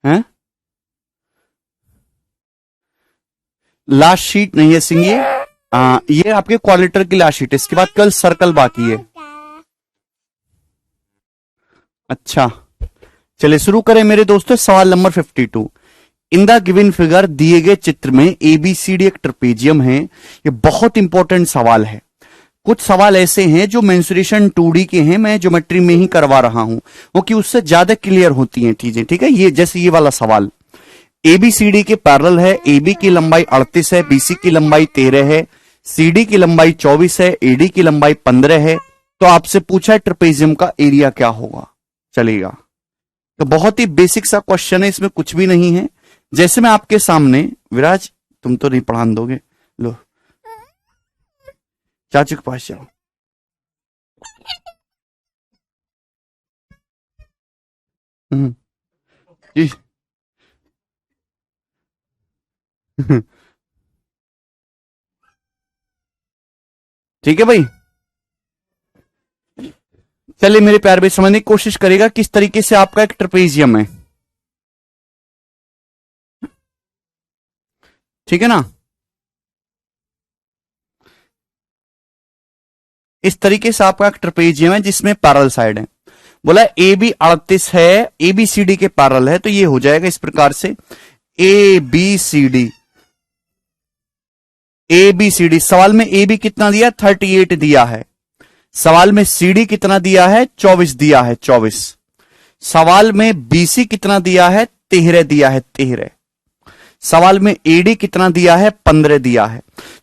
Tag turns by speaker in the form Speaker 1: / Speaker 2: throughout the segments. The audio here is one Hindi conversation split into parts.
Speaker 1: हैं? लास्ट शीट नहीं है सिंह ये आपके क्वालिटर की लास्ट शीट है, इसके बाद कल सर्कल बाकी है। अच्छा चलिए शुरू करें मेरे दोस्तों। सवाल number 52। In the given figure, दिए गए चित्र में एबीसीडी एक ट्रेपेजियम है। ये बहुत इंपॉर्टेंट सवाल है। कुछ सवाल ऐसे हैं जो मेंसुरेशन 2D के हैं, मैं ज्योमेट्री में ही करवा रहा हूं, वो कि उससे ज्यादा क्लियर होती हैं चीजें, ठीक है। ये जैसे ये वाला सवाल एबीसीडी के पैरेलल है, एबी की लंबाई 38 है, बीसी की लंबाई 13 है, सीडी की लंबाई 24 है, एडी की लंबाई 15 है। तो आपसे पूछा है ट्रेपेजियम का एरिया क्या होगा। चलेगा, तो बहुत ही बेसिक सा क्वेश्चन है, इसमें कुछ भी नहीं है। जैसे मैं आपके सामने, विराज तुम तो नहीं पढ़ान दोगे, लो चाचू के पास जाओ। जी ठीक है भाई। चलिए मेरे प्यार भाई, समझने की कोशिश करेगा किस तरीके से आपका एक ट्रेपेजियम है, ठीक है ना। इस तरीके से आपका एक ट्रेपेजियम है जिसमें पैरेलल साइड है। बोला ए बी 38 है, ए बी सी डी के पैरेलल है, तो ये हो जाएगा इस प्रकार से A B C D. A B C D, सवाल में ए बी कितना दिया, 38 दिया है। सवाल में सी डी कितना दिया है, 24 दिया है, 24। सवाल में बीसी कितना दिया है, 13 दिया है, 13। सवाल में एडी कितना दिया है, 15 दिया है।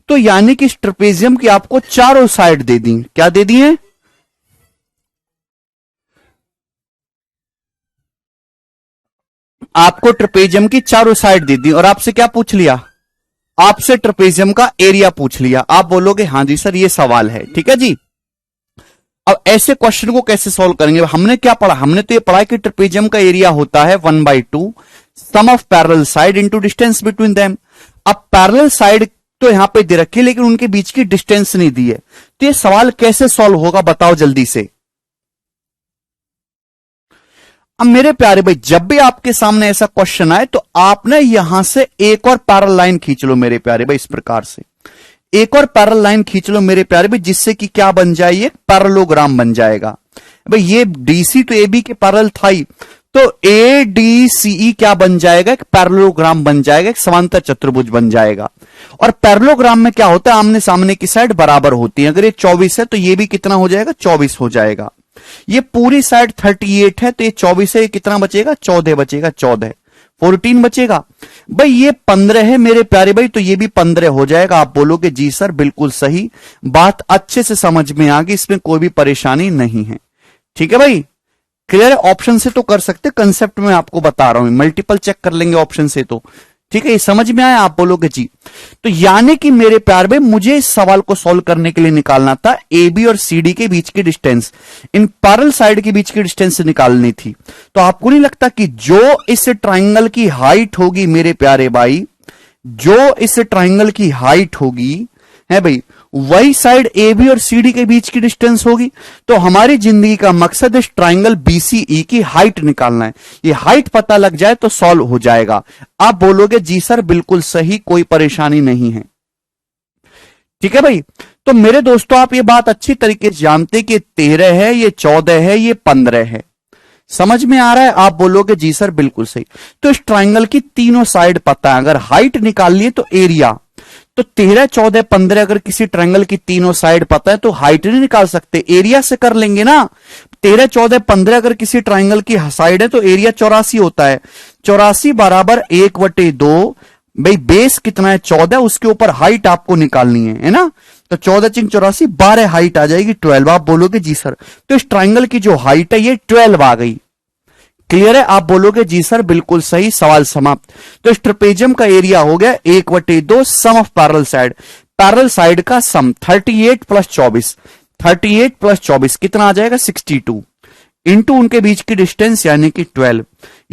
Speaker 1: तो यानी कि इस ट्रेपेजियम की आपको चारों साइड दे दी। क्या दे दी है, आपको ट्रेपेजियम की चारों साइड दे दी। और आपसे क्या पूछ लिया, आपसे ट्रेपेजियम का एरिया पूछ लिया। आप बोलोगे हां जी सर ये सवाल है, ठीक है जी। अब ऐसे क्वेश्चन को कैसे सॉल्व करेंगे, हमने क्या पढ़ा, हमने तो ये पढ़ा कि ट्रेपेजियम का एरिया होता है 1/2 sum of parallel side into distance between them. अब पैरेलल साइड तो यहां पे दे रखी है, लेकिन उनके बीच की डिस्टेंस नहीं दी है। तो ये सवाल कैसे सॉल्व होगा बताओ जल्दी से। अब मेरे प्यारे भाई, जब भी आपके सामने ऐसा क्वेश्चन आए तो आपने यहां से एक और पैरेलल लाइन खींच लो मेरे प्यारे भाई। इस प्रकार से एक और पैरेलल लाइन खींच लो मेरे प्यारे भाई, जिससे कि क्या बन जाए, ये पैरेललोग्राम बन जाएगा। भाई ये डीसी तो ए बी के पैरेलल था ही, तो ए डी सी ई क्या बन जाएगा, एक पैरेललोग्राम बन जाएगा, एक समांतर चतुर्भुज बन जाएगा। और पैरेललोग्राम में क्या होता है, आमने सामने की साइड बराबर होती है। अगर ये 24 है तो ये भी कितना हो जाएगा, 24 हो जाएगा। ये पूरी साइड 38 है, तो ये 24 है, ये कितना बचेगा, 14 बचेगा, 14 14 बचेगा। भाई ये 15 है मेरे प्यारे भाई, तो ये भी 15 हो जाएगा। आप बोलोगे जी सर बिल्कुल सही, बात अच्छे से समझ में आ गई, इसमें कोई भी परेशानी नहीं है, ठीक है भाई। क्लियर है, ऑप्शन से तो कर सकते, कंसेप्ट में आपको बता रहा हूं, मल्टीपल चेक कर लेंगे ऑप्शन से तो, ठीक है। ये समझ में आया, आप बोलोगे जी। तो यानी कि मेरे प्यार भाई, मुझे इस सवाल को सॉल्व करने के लिए निकालना था ए बी और सी डी के बीच की डिस्टेंस, इन पैरेलल साइड के बीच की डिस्टेंस निकालनी थी। तो आपको नहीं लगता कि जो इस ट्राइंगल की हाइट होगी मेरे प्यारे भाई, जो इस ट्राइंगल की हाइट होगी है भाई, वही साइड ए बी और सी डी के बीच की डिस्टेंस होगी। तो हमारी जिंदगी का मकसद इस ट्राइंगल बीसीई की हाइट निकालना है। ये हाइट पता लग जाए तो सॉल्व हो जाएगा। आप बोलोगे जी सर बिल्कुल सही, कोई परेशानी नहीं है, ठीक है भाई। तो मेरे दोस्तों आप ये बात अच्छी तरीके से जानते कि 13 है, ये 14 है, ये 15 है, समझ में आ रहा है। आप बोलोगे जी सर बिल्कुल सही। तो इस ट्राइंगल की तीनों साइड पता है, अगर हाइट निकाल लिए तो एरिया, तो 13, 14, 15 अगर किसी ट्रायंगल की तीनों साइड पता है तो हाइट नहीं निकाल सकते, एरिया से कर लेंगे ना। 13, 14, 15 अगर किसी ट्रायंगल की साइड है तो एरिया 84 होता है। 84 बराबर 1/2। भाई बेस कितना है, 14, उसके ऊपर हाइट आपको निकालनी है ना। तो 14 × 84 12 हाइट आ जाएगी, 12। आप बोलोगे जी सर, तो इस ट्रायंगल की जो हाइट है ये 12 आ गई। क्लियर है, आप बोलोगे जी सर बिल्कुल सही, सवाल समाप्त। तो इस ट्रेपेजियम का एरिया हो गया 1/2 sum of parallel side, parallel side का सम 38 + 24, 38 + 24 कितना आ जाएगा 62 इंटू उनके बीच की डिस्टेंस यानी कि 12।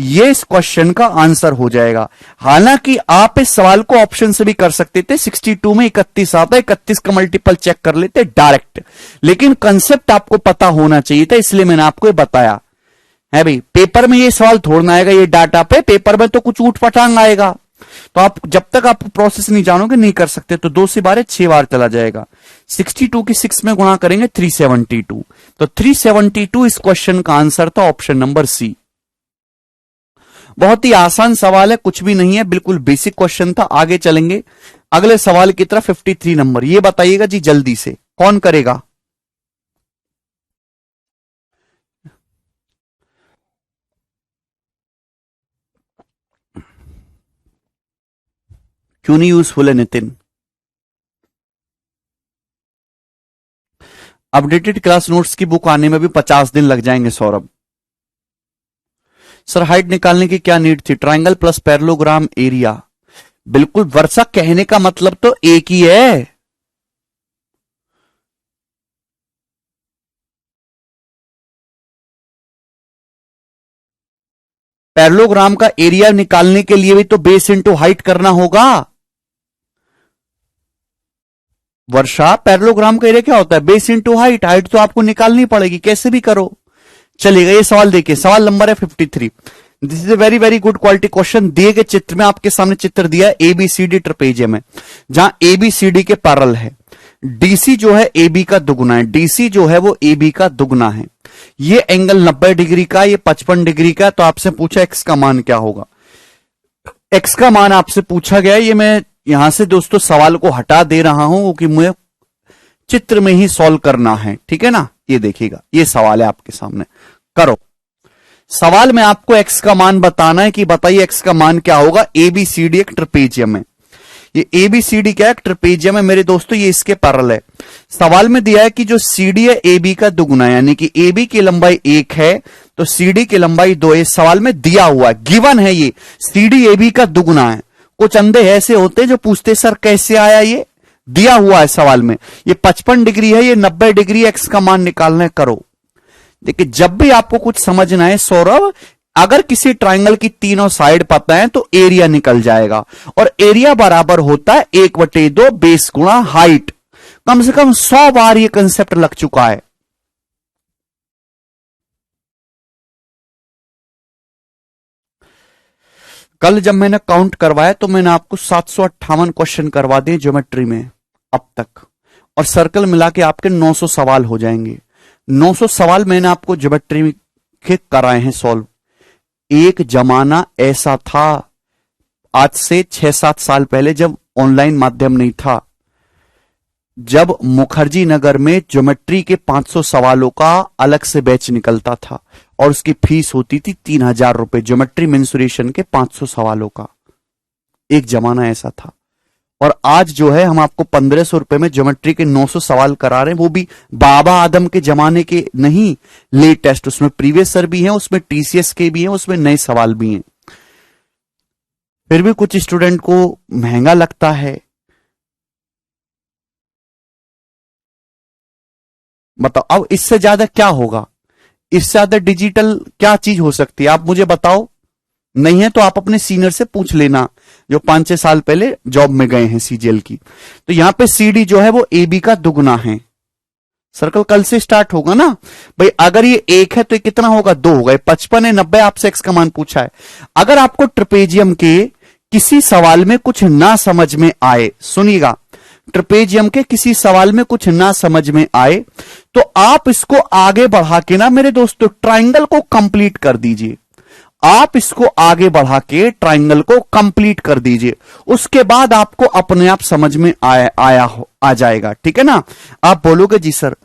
Speaker 1: ये इस क्वेश्चन का आंसर हो जाएगा। हालांकि आप इस सवाल को ऑप्शन से भी कर सकते थे, 62 में 31 आता है, 31 का मल्टीपल चेक कर लेते डायरेक्ट, लेकिन कंसेप्ट आपको पता होना चाहिए था, इसलिए मैंने आपको ये बताया है भाई। पेपर में ये सवाल थोड़ा ना आएगा, ये डाटा पे पेपर में तो कुछ ऊट पटांग आएगा। तो आप जब तक आप प्रोसेस नहीं जानोगे नहीं कर सकते। तो 2 से 12 6 बार चला जाएगा। 62 की 6 में गुणा करेंगे 372। तो 372 इस क्वेश्चन का आंसर था ऑप्शन नंबर सी। बहुत ही आसान सवाल है, कुछ भी नहीं है, बिल्कुल बेसिक क्वेश्चन था। आगे चलेंगे अगले सवाल की तरफ। 53 नंबर, ये बताइएगा जी जल्दी से कौन करेगा। क्यों नहीं यूजफुल है नितिन? अपडेटेड क्लास नोट्स की बुक आने में भी 50 दिन लग जाएंगे सौरभ। सर हाइट निकालने की क्या नीड थी? Triangle plus parallelogram area. बिल्कुल वर्षा, कहने का मतलब तो एक ही है। पैरेललोग्राम का एरिया निकालने के लिए भी तो बेस इंटू हाइट करना होगा। वर्षा, पैरेललोग्राम का एरिया क्या होता है? Base into height. हाइट तो आपको निकालनी पड़ेगी, कैसे भी करो चलेगा। ये सवाल देखिए, सवाल नंबर है 53। This is a very very good quality question. दिए गए चित्र में आपके सामने चित्र दिया है एबीसीडी ट्रेपेजियम है, जहां एबीसीडी के पैरेलल है। डीसी जो है एबी का दुगुना है, डीसी जो है वो एबी का दुगुना है। ये एंगल 90 डिग्री का, ये 55 डिग्री का। तो आपसे पूछा एक्स का मान क्या होगा। एक्स का मान आपसे पूछा गया है। ये मैं यहां से दोस्तों सवाल को हटा दे रहा हूं क्योंकि मुझे चित्र में ही सॉल्व करना है, ठीक है ना। ये देखिएगा, ये सवाल है आपके सामने, करो। सवाल में आपको एक्स का मान बताना है कि बताइए एक्स का मान क्या होगा। एबीसीडी एक ट्रेपेजियम है। ये एबीसीडी क्या है? ट्रेपेजियम है मेरे दोस्तों, ये इसके पैरेलल है। सवाल में दिया है कि जो सीडी है एबी का दुगुना है, यानी कि एबी की लंबाई 1 है तो सीडी की लंबाई 2 है। सवाल में दिया हुआ है, गिवन है, ये सीडी एबी का दुगुना है। कुछ अंधे ऐसे होते हैं जो पूछते सर कैसे आया, ये दिया हुआ है सवाल में। ये 55 डिग्री है, ये 90 डिग्री। एक्स का मान निकालना है, करो। देखिए जब भी आपको कुछ समझना है सौरभ, अगर किसी ट्राइंगल की तीनों साइड पता है तो एरिया निकल जाएगा। और एरिया बराबर होता है 1/2 बेस गुणा हाइट। कम से कम 100 बार ये कंसेप्ट लग चुका है। कल जब मैंने काउंट करवाया तो मैंने आपको 758 क्वेश्चन करवा दिए ज्योमेट्री में अब तक, और सर्कल मिला के आपके 900 सवाल हो जाएंगे। 900 सवाल मैंने आपको ज्योमेट्री के कराए हैं सॉल्व। एक जमाना ऐसा था, आज से 6-7 साल पहले, जब ऑनलाइन माध्यम नहीं था, जब मुखर्जी नगर में ज्योमेट्री के 500 सवालों का अलग से बैच निकलता था और उसकी फीस होती थी 3000 रुपए। ज्योमेट्री मेंसुरेशन के 500 सवालों का एक जमाना ऐसा था। और आज जो है हम आपको 1500 रुपए में ज्योमेट्री के 900 सवाल करा रहे हैं, वो भी बाबा आदम के जमाने के नहीं, लेटेस्ट। उसमें प्रीवियस सर भी हैं, उसमें टीसीएस के भी हैं, उसमें नए सवाल भी हैं। फिर भी कुछ स्टूडेंट को महंगा लगता है। बताओ अब इससे ज्यादा क्या होगा, इससे ज्यादा डिजिटल क्या चीज हो सकती है, आप मुझे बताओ। नहीं है तो आप अपने सीनियर से पूछ लेना जो 5-6 साल पहले जॉब में गए हैं सीजीएल की। तो यहां पे सीडी जो है वो एबी का दुगुना है। सर्कल कल से स्टार्ट होगा ना भाई। अगर ये 1 है तो ये कितना होगा? 2 होगा। 55 है, 90 आपसे एक्स का मान पूछा है। अगर आपको ट्रेपेजियम के किसी सवाल में कुछ ना समझ में आए, सुनिएगा, ट्रेपेजियम के किसी सवाल में कुछ ना समझ में आए तो आप इसको आगे बढ़ा के ना मेरे दोस्तों ट्राइंगल को कंप्लीट कर दीजिए। आप इसको आगे बढ़ा के ट्राइंगल को कंप्लीट कर दीजिए, उसके बाद आपको अपने आप समझ में आ जाएगा, ठीक है ना। आप बोलोगे जी सर,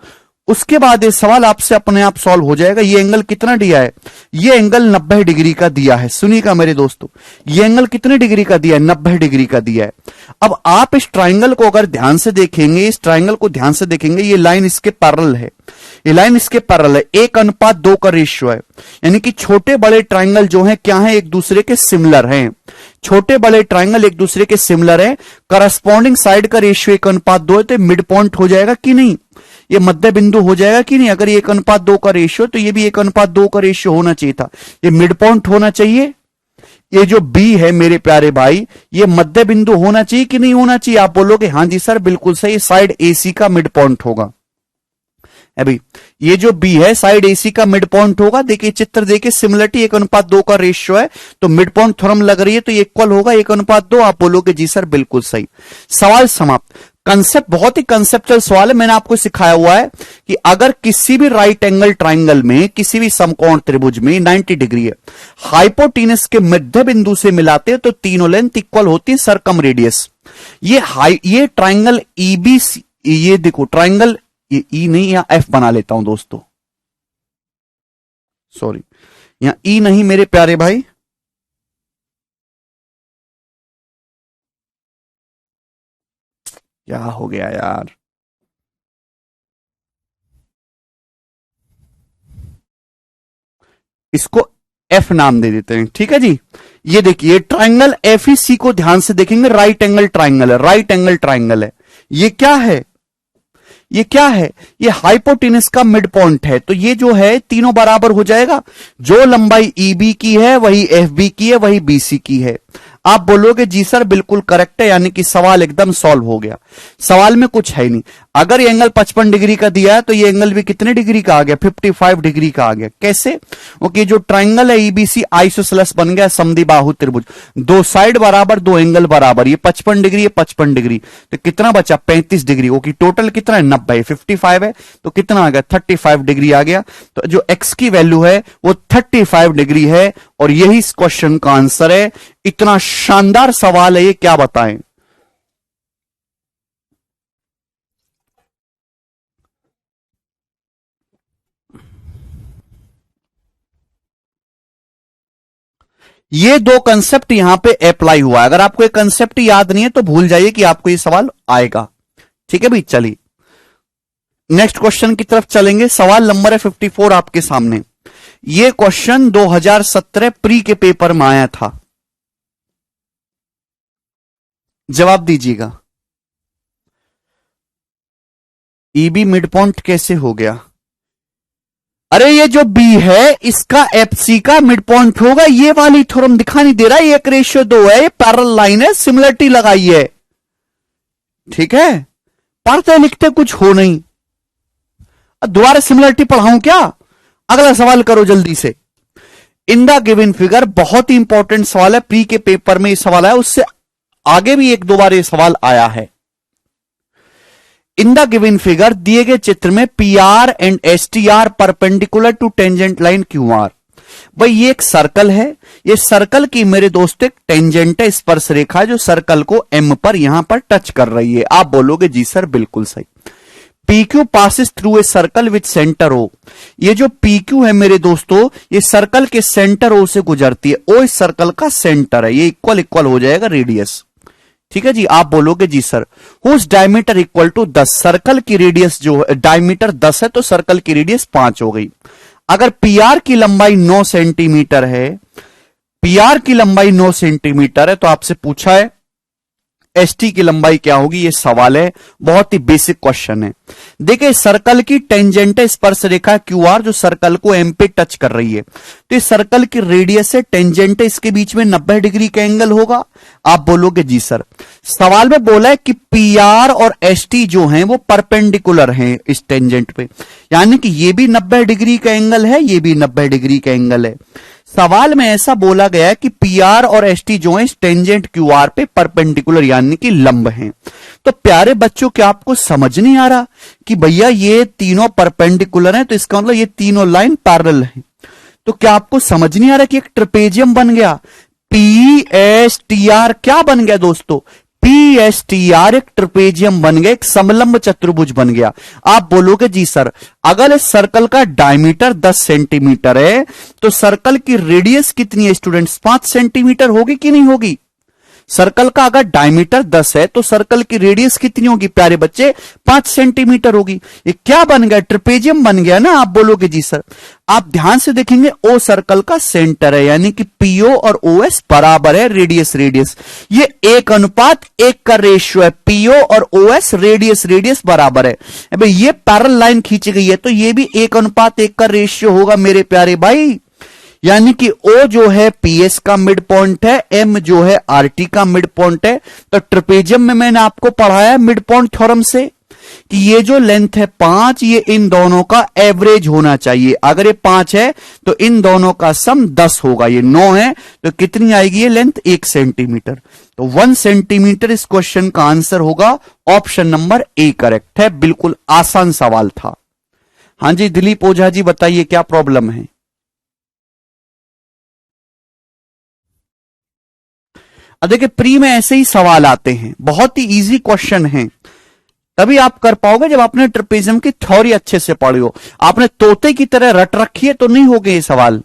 Speaker 1: उसके बाद ये सवाल आपसे अपने आप सॉल्व हो जाएगा। ये एंगल कितना दिया है? ये एंगल 90 डिग्री का दिया है। सुनिएगा मेरे दोस्तों, ये एंगल कितने डिग्री का दिया है? 90 डिग्री का दिया है। अब आप इस ट्राइंगल को अगर ध्यान से देखेंगे, इस ट्राइंगल को ध्यान से देखेंगे, ये लाइन इसके पैरेलल है, ये लाइन इसके पैरेलल है। 1:2 का रेशियो है, यानी कि छोटे बड़े ट्राइंगल जो हैं क्या हैं? एक दूसरे के सिमिलर हैं। छोटे बड़े ट्राइंगल एक दूसरे के सिमिलर हैं। करस्पॉन्डिंग साइड का रेशियो 1:2 है तो मिड पॉइंट हो जाएगा कि नहीं? ये मध्य बिंदु हो जाएगा कि नहीं? अगर ये 1:2 का रेशियो तो ये भी 1:2 का रेशियो होना चाहिए था। ये मिड पॉइंट होना चाहिए। ये जो बी है मेरे प्यारे भाई, ये मध्य बिंदु होना चाहिए कि नहीं होना चाहिए? आप बोलोगे हाँ जी सर बिल्कुल सही, साइड एसी का मिड पॉइंट होगा। अभी ये जो बी है साइड एसी का मिड पॉइंट होगा, देखिए चित्र देखिए सिमिलरिटी 1:2 का रेशियो है, तो मिड पॉइंट थ्योरम लग रही है तो ये इक्वल होगा 1:2। आप बोलोगे जी सर बिल्कुल सही। सवाल समाप्त। कंसेप्ट बहुत ही कंसेप्चुअल सवाल है, मैंने आपको सिखाया हुआ है कि अगर किसी भी राइट एंगल ट्राइंगल में किसी भी समकोण त्रिभुज में 90 डिग्री है, हाइपोटेनस के मध्य बिंदु से मिलाते हैं तो तीनों लेंथ इक्वल होती है सरकम रेडियस। ये ट्राइंगल ईबीसी, ये देखो ट्राइंगल ये ई नहीं, यहां एफ बना लेता हूं दोस्तों, सॉरी यहां ई नहीं मेरे प्यारे भाई, क्या हो गया यार, इसको एफ नाम दे देते हैं, ठीक है जी। ये देखिए ट्राइंगल एफ ई सी को ध्यान से देखेंगे, राइट एंगल ट्राइंगल है, राइट एंगल ट्राइंगल है। ये क्या है, ये क्या है, ये हाइपोटेनस का मिड पॉइंट है, तो ये जो है तीनों बराबर हो जाएगा। जो लंबाई ई बी की है वही एफ बी की है, वही बी सी की है। आप बोलोगे जी सर बिल्कुल करेक्ट है, यानी कि सवाल एकदम सॉल्व हो गया। सवाल में कुछ है ही नहीं। अगर ये एंगल 55 डिग्री का दिया है तो ये एंगल भी कितने डिग्री का आ गया, 55 डिग्री का आ गया। कैसे? ओके, जो ट्राइंगल है ईबीसी आइसोसेलेस बन गया, समद्विबाहु त्रिभुज, दो साइड बराबर दो एंगल बराबर, ये 55 डिग्री ये 55 डिग्री, तो कितना बचा 35 डिग्री। ओके, टोटल कितना है 90, 55 है तो कितना आ गया 35 डिग्री आ गया। तो जो एक्स की वैल्यू है वो 35 डिग्री है और यही इस क्वेश्चन का आंसर है। इतना शानदार सवाल है ये, क्या बताएं। ये दो कंसेप्ट यहां पे अप्लाई हुआ है। अगर आपको ये कंसेप्ट याद नहीं है तो भूल जाइए कि आपको ये सवाल आएगा। ठीक है भाई, चलिए नेक्स्ट क्वेश्चन की तरफ चलेंगे। सवाल नंबर है 54 आपके सामने। ये क्वेश्चन 2017 प्री के पेपर में आया था, जवाब दीजिएगा। ईबी मिड पॉइंट कैसे हो गया? अरे ये जो बी है इसका एफसी का मिड पॉइंट होगा, ये वाली थ्योरम दिखा नहीं दे रहा है, 1:2 है, ये पैरेलल लाइन है, सिमिलरिटी लगाई है। ठीक है, पढ़ते लिखते कुछ हो नहीं, दोबारा सिमिलरिटी पढ़ाऊं क्या? अगला सवाल करो जल्दी से। इन द गिवन फिगर, बहुत ही इंपॉर्टेंट सवाल है, प्री के पेपर में ये सवाल आया, उससे आगे भी एक दो बार ये सवाल आया है। इन द गिवन फिगर, दिए गए चित्र में P R and S T R perpendicular to tangent line Q R. भाई ये एक सर्कल है, ये सर्कल की मेरे दोस्त एक टेंजेंट है, स्पर्श रेखा जो सर्कल को एम पर यहां पर टच कर रही है। आप बोलोगे जी सर बिल्कुल सही। PQ passes through a circle with center O। ये जो PQ है मेरे दोस्तों, ये सर्कल के सेंटर O से गुजरती है। O इस सर्कल का सेंटर है, ये इक्वल हो जाएगा रेडियस। ठीक है जी, आप बोलोगे जी sir whose diameter equal to 10। Circle की रेडियस जो है, डायमीटर 10 है तो सर्कल की रेडियस 5 हो गई। अगर PR की लंबाई 9 सेंटीमीटर है, PR की लंबाई 9 सेंटीमीटर है तो आपसे पूछा है एसटी की लंबाई क्या होगी, ये सवाल है, बहुत ही बेसिक क्वेश्चन है। देखिए सर्कल की टेंजेंट स्पर्श रेखा क्यूआर जो सर्कल को एम पे टच कर रही है, तो इस सर्कल की रेडियस है टेंजेंट, इसके बीच में 90 डिग्री का एंगल होगा। आप बोलोगे जी सर। सवाल में बोला है कि पीआर और एसटी जो हैं वो परपेंडिकुलर हैं इस टेंजेंट पे, यानी कि ये भी 90 डिग्री का एंगल है, ये भी 90 डिग्री का एंगल है। सवाल में ऐसा बोला गया है कि पीआर और एसटी जो है टेंजेंट क्यूआर पे परपेंडिकुलर यानी कि लंब हैं। तो प्यारे बच्चों, क्या आपको समझ नहीं आ रहा कि भैया ये तीनों परपेंडिकुलर हैं, तो इसका मतलब ये तीनों लाइन पैरेलल हैं। तो क्या आपको समझ नहीं आ रहा कि एक ट्रेपेजियम बन गया, PSTR क्या बन गया दोस्तों, PSTR एक ट्रेपेजियम बन गया, एक समलंब चतुर्भुज बन गया। आप बोलोगे जी सर अगर इस सर्कल का डायमीटर 10 सेंटीमीटर है तो सर्कल की रेडियस कितनी है स्टूडेंट्स, 5 सेंटीमीटर होगी कि नहीं होगी? सर्कल का अगर डायमीटर 10 है तो सर्कल की रेडियस कितनी होगी प्यारे बच्चे, 5 सेंटीमीटर होगी। ये क्या बन गया, ट्रेपेजियम बन गया ना। आप बोलोगे जी सर। आप ध्यान से देखेंगे ओ सर्कल का सेंटर है, यानी कि PO और OS बराबर है, रेडियस रेडियस, ये 1:1 का रेशियो है। PO और OS रेडियस बराबर है। भाई ये पैरेलल लाइन खींची गई है तो ये भी 1:1 का रेशियो होगा मेरे प्यारे भाई, यानी कि O जो है PS का मिड पॉइंट है, M जो है RT का मिड पॉइंट है। तो ट्रेपेजियम में मैंने आपको पढ़ाया मिड पॉइंट थ्योरम से कि ये जो लेंथ है 5, ये इन दोनों का एवरेज होना चाहिए। अगर ये 5 है तो इन दोनों का सम 10 होगा। ये 9 है तो कितनी आएगी ये लेंथ? 1 सेंटीमीटर। तो 1 सेंटीमीटर इस क्वेश्चन का आंसर होगा। ऑप्शन नंबर ए करेक्ट है। बिल्कुल आसान सवाल था। हां जी दिलीप ओझा जी बताइए क्या प्रॉब्लम है? देखिए प्री में ऐसे ही सवाल आते हैं, बहुत ही इजी क्वेश्चन है। तभी आप कर पाओगे जब आपने ट्रेपेजियम की थ्योरी अच्छे से पढ़ी हो। आपने तोते की तरह रट रखी है तो नहीं होगे ये सवाल।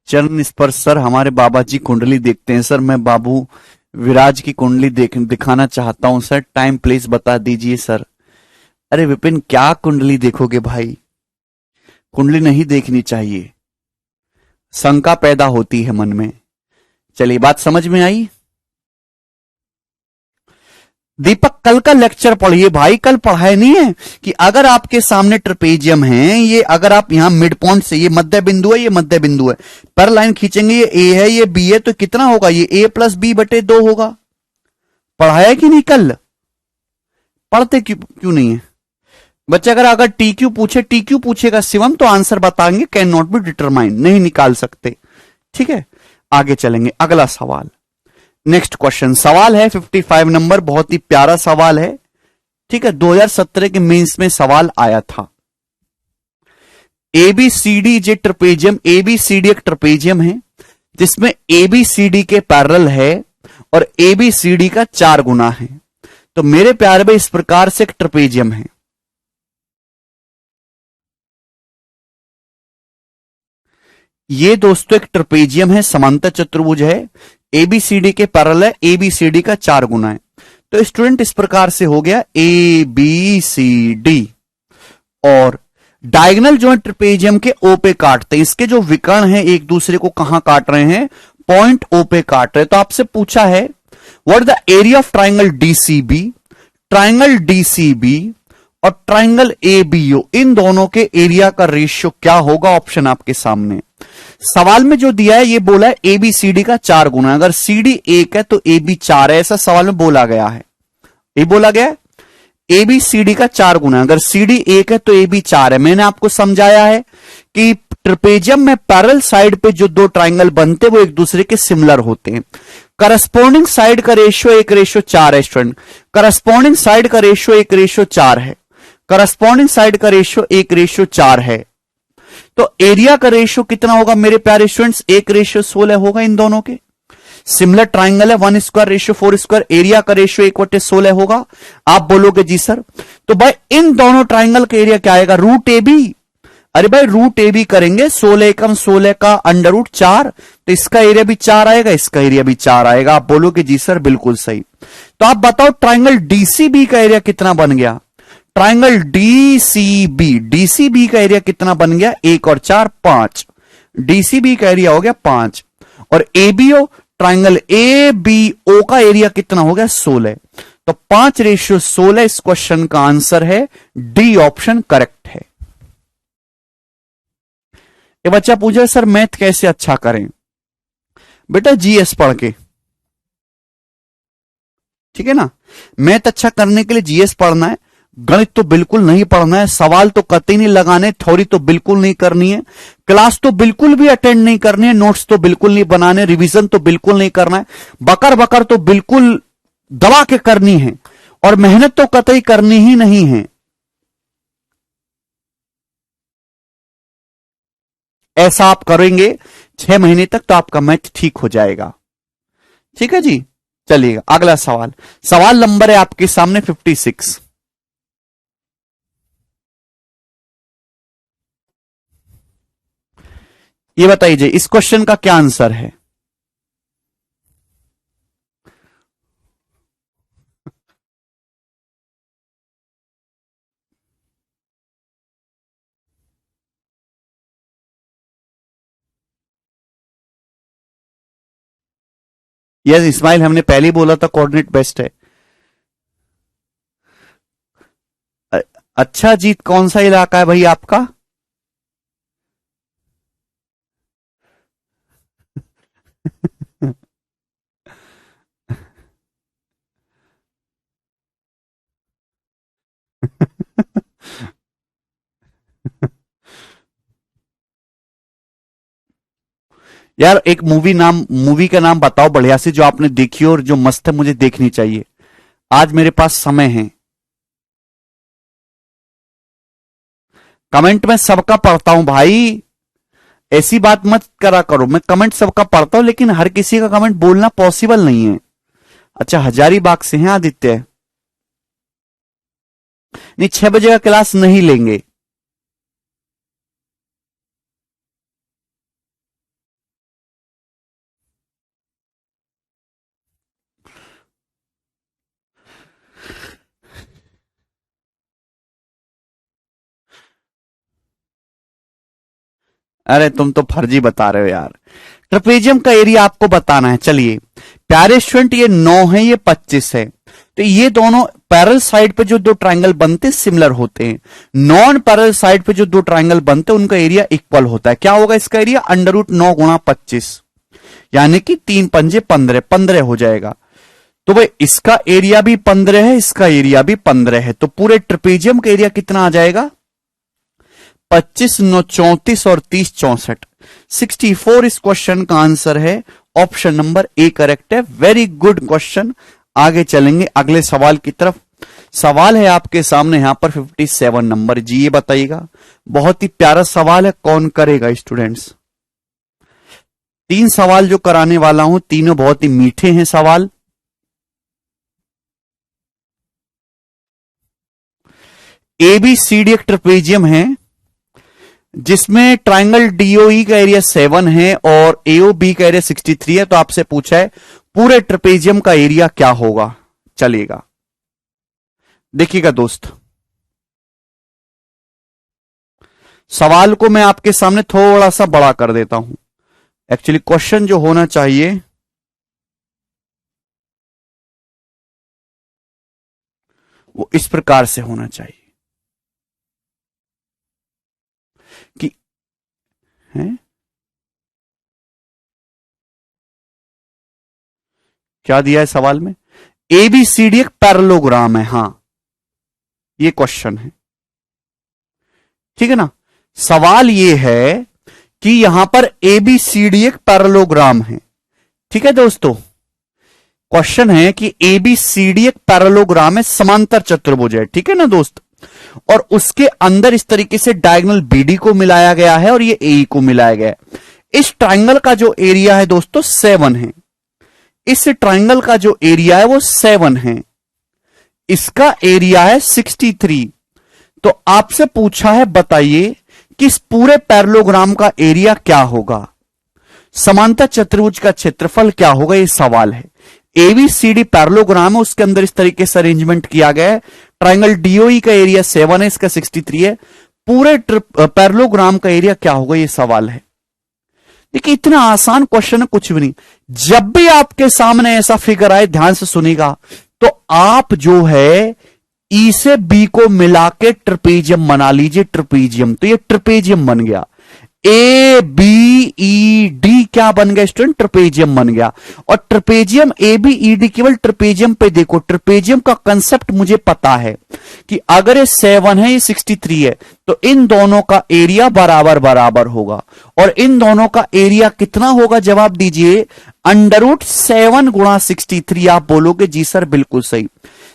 Speaker 1: चरण स्पर्श सर, हमारे बाबा जी कुंडली देखते हैं सर। मैं बाबू विराज की कुंडली दिखाना चाहता हूं सर। टाइम प्लीज बता दीजिए सर। अरे विपिन क्या कुंडली देखोगे भाई, कुंडली नहीं देखनी चाहिए, शंका पैदा होती है मन में। चलिए बात समझ में आई। दीपक कल का लेक्चर पढ़िए भाई, कल पढ़ाए नहीं है कि अगर आपके सामने ट्रेपेजियम है, ये अगर आप यहां मिड पॉइंट से, ये मध्य बिंदु है, ये मध्य बिंदु है, पर लाइन खींचेंगे, ये ए है ये बी है, तो कितना होगा? ये ए प्लस बी बटे 2 होगा। पढ़ाया कि नहीं कल? पढ़ते क्यों नहीं है बच्चे? अगर टी क्यू पूछे, टी क्यू पूछेगा शिवम तो आंसर बताएंगे कैन नॉट बी डिटरमाइंड, नहीं निकाल सकते। ठीक है आगे चलेंगे, अगला सवाल। नेक्स्ट क्वेश्चन, सवाल है 55 नंबर, बहुत ही प्यारा सवाल है। ठीक है 2017 के मेंस में सवाल आया था। एबीसीडी जे ट्रेपेजियम, एबीसीडी एक ट्रेपेजियम है जिसमें एबीसीडी के पैरेलल है और एबीसीडी का 4 गुना है। तो मेरे प्यारे भाई इस प्रकार से एक ट्रेपेजियम है। ये दोस्तों एक ट्रेपेजियम है, समांतर चतुर्भुज है, एबीसीडी के पैरेलल है, एबीसीडी का 4 गुना है। तो स्टूडेंट इस प्रकार से हो गया ए बी सी डी, और डायगोनल जो है ट्रेपेजियम के ओ पे काटते हैं। इसके जो विकर्ण हैं एक दूसरे को कहां काट रहे हैं? पॉइंट ओ पे काट रहे हैं। तो आपसे पूछा है what the area of triangle DCB, triangle DCB और ट्राइंगल एबीओ, इन दोनों के एरिया का रेशियो क्या होगा? ऑप्शन आपके सामने। सवाल में जो दिया है ये बोला है एबीसीडी का 4 गुना। अगर सीडी 1 है तो एबी 4 है, ऐसा सवाल में बोला गया है। ये बोला गया है एबीसीडी का 4 गुना। अगर सीडी 1 है तो एबी 4 है। मैंने आपको समझाया है कि ट्रेपेजियम में पैरेलल साइड पे जो दो ट्राइंगल बनते हैं वो एक दूसरे के सिमिलर होते हैं। करस्पॉन्डिंग साइड का रेशियो 1:4 है स्टूडेंट। करस्पॉन्डिंग साइड का रेशियो 1:4 है। करस्पॉन्डिंग साइड का रेशियो 1:4 है। तो एरिया का रेशियो कितना होगा मेरे प्यारे स्टूडेंट्स? 1:16 होगा इन दोनों के। सिमिलर ट्राइंगल है, 1²4², एरिया का रेशियो 1/16 होगा। आप बोलोगे जी सर, तो भाई इन दोनों ट्राइंगल का एरिया क्या आएगा? Root A B. अरे भाई रूट ए बी करेंगे, 16 एकम 16 का √4, तो इसका एरिया भी 4 आएगा, इसका एरिया भी 4 आएगा। आप बोलोगे जी सर बिल्कुल सही। तो आप बताओ ट्राइंगल डीसीबी का एरिया कितना बन गया? ट्राइंगल डीसीबी, डीसीबी का एरिया कितना बन गया? 1 और 4 5। डीसीबी का एरिया हो गया 5। और ABO, triangle A B O का एरिया कितना हो गया? 16। तो 5:16 इस क्वेश्चन का आंसर है। डी ऑप्शन करेक्ट है। ये बच्चा पूछे सर मैथ कैसे अच्छा करें? बेटा जीएस पढ़ के, ठीक है ना। मैथ अच्छा करने के लिए जीएस पढ़ना है, गणित तो बिल्कुल नहीं पढ़ना है, सवाल तो कतई नहीं लगाने, थ्योरी तो बिल्कुल नहीं करनी है, क्लास तो बिल्कुल भी अटेंड नहीं करनी है, नोट्स तो बिल्कुल नहीं बनाने, रिवीजन तो बिल्कुल नहीं करना है, बकर बकर तो बिल्कुल दबा के करनी है, और मेहनत तो कतई करनी ही नहीं है। ऐसा आप करेंगे 6 महीने तक तो आपका मैथ ठीक हो जाएगा। ठीक है जी, चलिएगा अगला सवाल। सवाल नंबर है आपके सामने 56। ये बताइए इस क्वेश्चन का क्या आंसर है? यस इस्माइल, हमने पहले ही बोला था कोऑर्डिनेट बेस्ट है। अच्छा जीत, कौन सा इलाका है भाई आपका? यार एक मूवी का नाम बताओ बढ़िया सी, जो आपने देखी हो और जो मस्त है, मुझे देखनी चाहिए। आज मेरे पास समय है। कमेंट में सबका पढ़ता हूं भाई, ऐसी बात मत करा करो। मैं कमेंट सबका पढ़ता हूं, लेकिन हर किसी का कमेंट बोलना पॉसिबल नहीं है। अच्छा, हजारीबाग से हैं आदित्य? नहीं, 6 बजे का क्लास नहीं लेंगे। अरे तुम तो फर्जी बता रहे हो यार। ट्रपेजियम का एरिया आपको बताना है। चलिए प्यारे स्टूडेंट, ये 9 है, ये 25 है, तो ये दोनों पैरेलल साइड पे जो दो ट्रायंगल बनते हैं सिमिलर होते हैं। नॉन पैरेलल साइड पे जो दो ट्रायंगल बनते हैं उनका एरिया इक्वल होता है। क्या होगा इसका एरिया? √9 गुणा 25, यानी कि 3 पंजे 15, 15 हो जाएगा। तो भाई इसका एरिया भी 15 है, इसका एरिया भी 15 है, तो पूरे ट्रपेजियम का एरिया कितना आ जाएगा? 25 9 34 और 30 64, 64 इस क्वेश्चन का आंसर है। ऑप्शन नंबर ए करेक्ट है। Very good question. आगे चलेंगे अगले सवाल की तरफ। सवाल है आपके सामने यहां पर 57 नंबर। जी ये बताइएगा, बहुत ही प्यारा सवाल है, कौन करेगा स्टूडेंट्स? 3 सवाल जो कराने वाला हूं, तीनों बहुत ही मीठे हैं सवाल। ABCD एक ट्रपेजियम है जिसमें ट्राइंगल DOE का एरिया 7 है और AOB का एरिया 63 है। तो आपसे पूछा है पूरे ट्रपेजियम का एरिया क्या होगा। चलिएगा देखिएगा दोस्त, सवाल को मैं आपके सामने थोड़ा सा बड़ा कर देता हूं। एक्चुअली क्वेश्चन जो होना चाहिए वो इस प्रकार से होना चाहिए कि है क्या दिया है सवाल में? ABCD एक पैरेललोग्राम है। हां, ये क्वेश्चन है, ठीक है ना। सवाल ये है कि यहां पर ABCD एक पैरेललोग्राम है, ठीक है दोस्तों। क्वेश्चन है कि ABCD एक पैरेललोग्राम है, समांतर चतुर्भुज है, ठीक है ना दोस्त। और उसके अंदर इस तरीके से डायगोनल BD को मिलाया गया है और ये AE को मिलाया गया है। इस ट्राइंगल का जो एरिया है दोस्तों 7 है। इस ट्राइंगल का जो एरिया है वो 7 है, इसका एरिया है 63। तो आपसे पूछा है बताइए कि इस पूरे पैरेललोग्राम का एरिया क्या होगा, समांतर चतुर्भुज का क्षेत्रफल क्या होगा, ये सवाल है। ABCD पैरेललोग्राम है, उसके अंदर इस तरीके से अरेंजमेंट किया गया है। ट्राइंगल DOE का एरिया 7 है, इसका 63 है। पूरे पैरेललोग्राम का एरिया क्या होगा, ये सवाल है। देखिए इतना आसान क्वेश्चन है, कुछ भी नहीं। जब भी आपके सामने ऐसा फिगर आए, ध्यान से सुनिएगा, तो आप जो है E से B को मिला के ट्रपेजियम बना लीजिए। ट्रपेजियम, तो ये ट्रपेजियम बन गया। ABED क्या बन गया स्टूडेंट? ट्रपेजियम बन गया। और ट्रपेजियम ABED केवल ट्रपेजियम पे देखो, ट्रपेजियम का कंसेप्ट मुझे पता है कि अगर ये 7 है, ये 63 है, तो इन दोनों का एरिया बराबर बराबर होगा। और इन दोनों का एरिया कितना होगा? जवाब दीजिए, √7 गुणा 63। आप बोलोगे जी सर बिल्कुल सही।